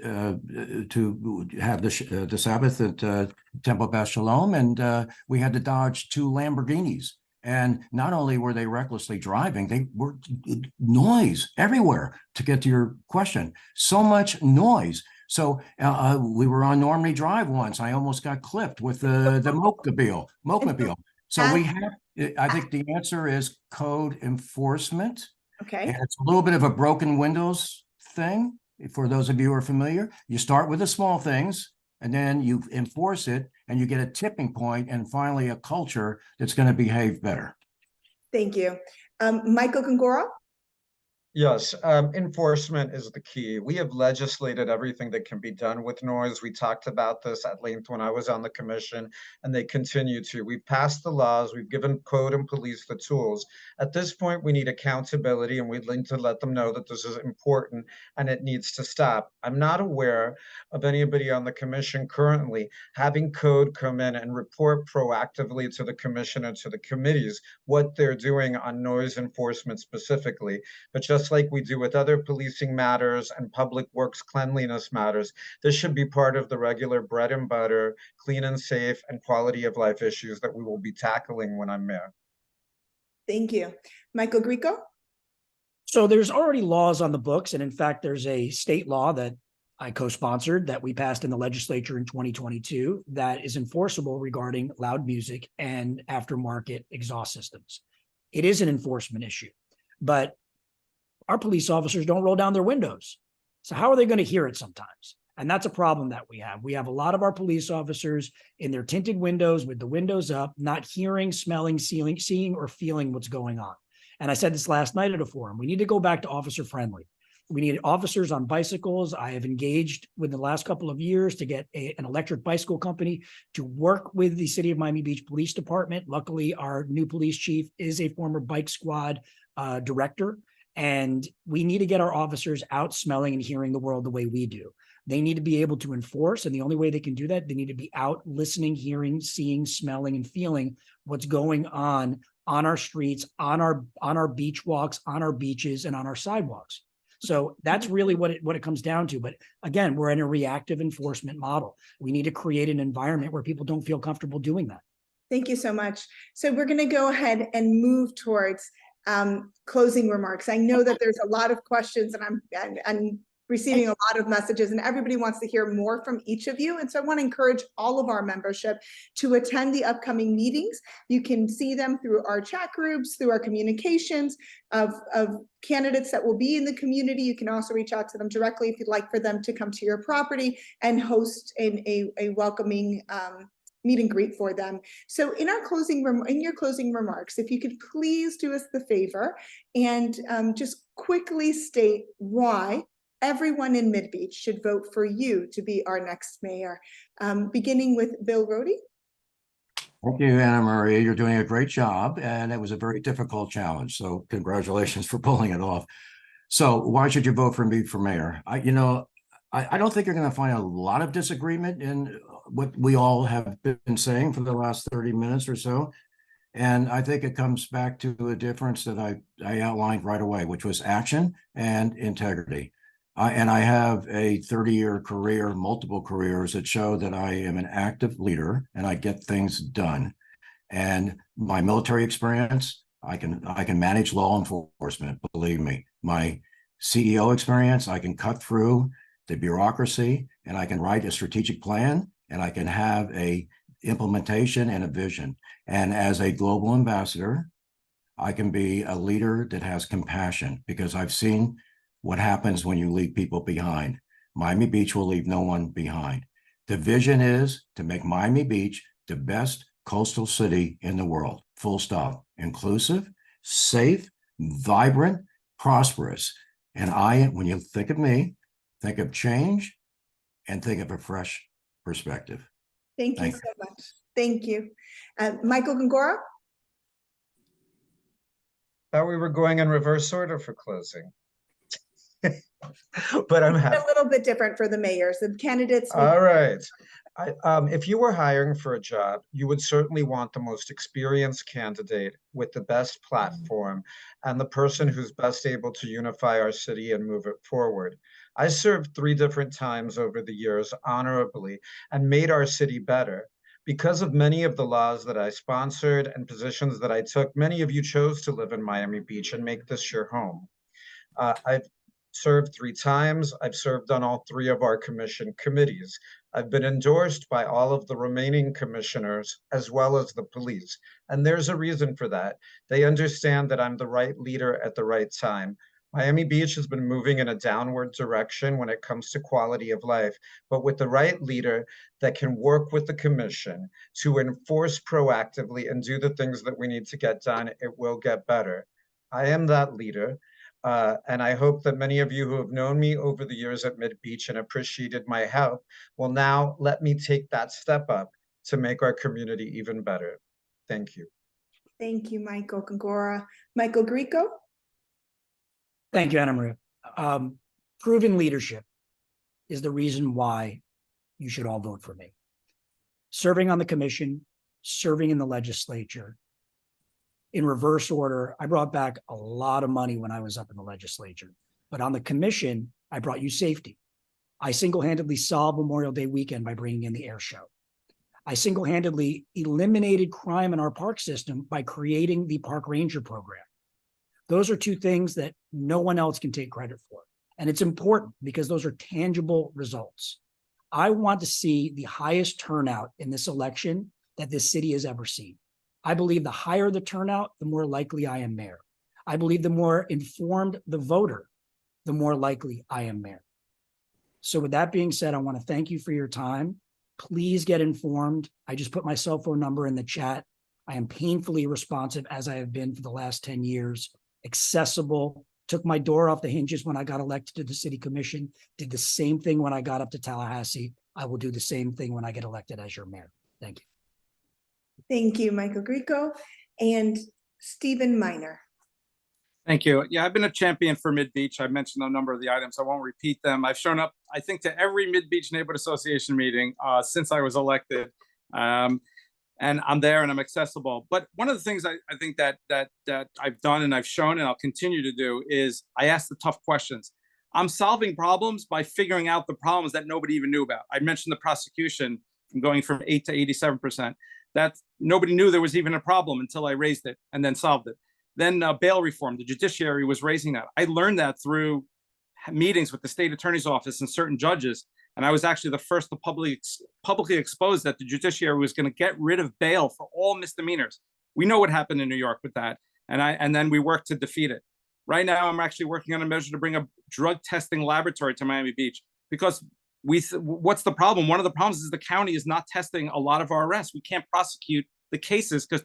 M: the Sabbath at Temple Beth Shalom, and we had to dodge 2 Lamborghinis. And not only were they recklessly driving, they were noise everywhere. To get to your question, so much noise. So we were on Normandy Drive once. I almost got clipped with the Mokemobile. So we have. I think the answer is code enforcement.
A: Okay.
M: And it's a little bit of a broken windows thing. For those of you who are familiar, you start with the small things, and then you enforce it, and you get a tipping point, and finally a culture that's going to behave better.
A: Thank you. Michael Gongora?
J: Yes, enforcement is the key. We have legislated everything that can be done with noise. We talked about this at length when I was on the commission, and they continue to. We've passed the laws, we've given code and police the tools. At this point, we need accountability, and we'd like to let them know that this is important and it needs to stop. I'm not aware of anybody on the commission currently having code come in and report proactively to the commission and to the committees what they're doing on noise enforcement specifically. But just like we do with other policing matters and public works cleanliness matters, this should be part of the regular bread and butter, clean and safe, and quality of life issues that we will be tackling when I'm mayor.
A: Thank you. Michael Grieco?
K: So there's already laws on the books, and in fact, there's a state law that I co-sponsored that we passed in the legislature in 2022 that is enforceable regarding loud music and aftermarket exhaust systems. It is an enforcement issue, but our police officers don't roll down their windows. So how are they going to hear it sometimes? And that's a problem that we have. We have a lot of our police officers in their tinted windows with the windows up, not hearing, smelling, seeing, or feeling what's going on. And I said this last night at a forum. We need to go back to officer friendly. We need officers on bicycles. I have engaged with the last couple of years to get an electric bicycle company to work with the City of Miami Beach Police Department. Luckily, our new police chief is a former bike squad director. And we need to get our officers out smelling and hearing the world the way we do. They need to be able to enforce, and the only way they can do that, they need to be out listening, hearing, seeing, smelling, and feeling what's going on our streets, on our beach walks, on our beaches, and on our sidewalks. So that's really what it comes down to. But again, we're in a reactive enforcement model. We need to create an environment where people don't feel comfortable doing that.
A: Thank you so much. So we're going to go ahead and move towards closing remarks. I know that there's a lot of questions, and I'm receiving a lot of messages, and everybody wants to hear more from each of you. And so I want to encourage all of our membership to attend the upcoming meetings. You can see them through our chat groups, through our communications of candidates that will be in the community. You can also reach out to them directly if you'd like for them to come to your property and host a welcoming meet and greet for them. So in your closing remarks, if you could please do us the favor and just quickly state why everyone in MidBeach should vote for you to be our next mayor. Beginning with Bill Roedy.
M: Thank you, Anna Marie. You're doing a great job, and it was a very difficult challenge. So congratulations for pulling it off. So why should you vote for me for mayor? I don't think you're going to find a lot of disagreement in what we all have been saying for the last 30 minutes or so. And I think it comes back to a difference that I outlined right away, which was action and integrity. And I have a 30-year career, multiple careers that show that I am an active leader and I get things done. And my military experience, I can manage law enforcement, believe me. My CEO experience, I can cut through the bureaucracy and I can write a strategic plan and I can have a implementation and a vision. And as a global ambassador, I can be a leader that has compassion because I've seen what happens when you leave people behind. Miami Beach will leave no one behind. The vision is to make Miami Beach the best coastal city in the world, full stop. Inclusive, safe, vibrant, prosperous. And when you think of me, think of change and think of a fresh perspective.
A: Thank you so much. Thank you. Michael Gongora?
J: Thought we were going in reverse order for closing. But I'm happy.
A: A little bit different for the mayors. The candidates.
J: All right. If you were hiring for a job, you would certainly want the most experienced candidate with the best platform and the person who's best able to unify our city and move it forward. I served 3 different times over the years honorably and made our city better. Because of many of the laws that I sponsored and positions that I took, many of you chose to live in Miami Beach and make this your home. I've served 3 times. I've served on all 3 of our commission committees. I've been endorsed by all of the remaining commissioners as well as the police. And there's a reason for that. They understand that I'm the right leader at the right time. Miami Beach has been moving in a downward direction when it comes to quality of life, but with the right leader that can work with the commission to enforce proactively and do the things that we need to get done, it will get better. I am that leader. And I hope that many of you who have known me over the years at MidBeach and appreciated my help will now let me take that step up to make our community even better. Thank you.
A: Thank you, Michael Gongora. Michael Grieco?
K: Thank you, Anna Maria. Proven leadership is the reason why you should all vote for me. Serving on the commission, serving in the legislature. In reverse order, I brought back a lot of money when I was up in the legislature. But on the commission, I brought you safety. I single-handedly solved Memorial Day weekend by bringing in the air show. I single-handedly eliminated crime in our park system by creating the park ranger program. Those are 2 things that no one else can take credit for. And it's important because those are tangible results. I want to see the highest turnout in this election that this city has ever seen. I believe the higher the turnout, the more likely I am mayor. I believe the more informed the voter, the more likely I am mayor. So with that being said, I want to thank you for your time. Please get informed. I just put my cell phone number in the chat. I am painfully responsive as I have been for the last 10 years, accessible, took my door off the hinges when I got elected to the city commission, did the same thing when I got up to Tallahassee. I will do the same thing when I get elected as your mayor. Thank you.
A: Thank you, Michael Grieco. And Stephen Miner.
L: Thank you. Yeah, I've been a champion for MidBeach. I mentioned a number of the items. I won't repeat them. I've shown up, I think, to every MidBeach Neighborhood Association meeting since I was elected. And I'm there and I'm accessible. But one of the things I think that I've done and I've shown and I'll continue to do is I ask the tough questions. I'm solving problems by figuring out the problems that nobody even knew about. I mentioned the prosecution from going from 8 to 87%. That nobody knew there was even a problem until I raised it and then solved it. Then bail reform, the judiciary was raising that. I learned that through meetings with the state attorney's office and certain judges. And I was actually the first to publicly expose that the judiciary was going to get rid of bail for all misdemeanors. We know what happened in New York with that. And then we worked to defeat it. Right now, I'm actually working on a measure to bring a drug testing laboratory to Miami Beach, because what's the problem? One of the problems is the county is not testing a lot of our arrests. We can't prosecute the cases because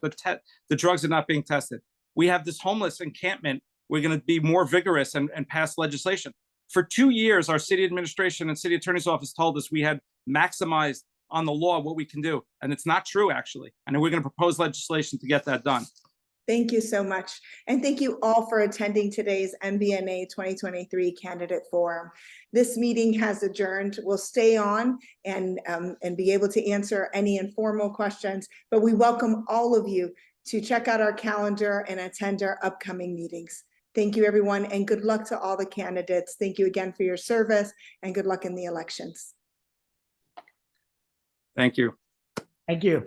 L: the drugs are not being tested. We have this homeless encampment. We're going to be more vigorous and pass legislation. For 2 years, our city administration and city attorney's office told us we had maximized on the law what we can do. And it's not true, actually. And we're going to propose legislation to get that done.
A: Thank you so much. And thank you all for attending today's MBNA 2023 Candidate Forum. This meeting has adjourned. We'll stay on and be able to answer any informal questions, but we welcome all of you to check out our calendar and attend our upcoming meetings. Thank you, everyone, and good luck to all the candidates. Thank you again for your service, and good luck in the elections.
L: Thank you.
K: Thank you.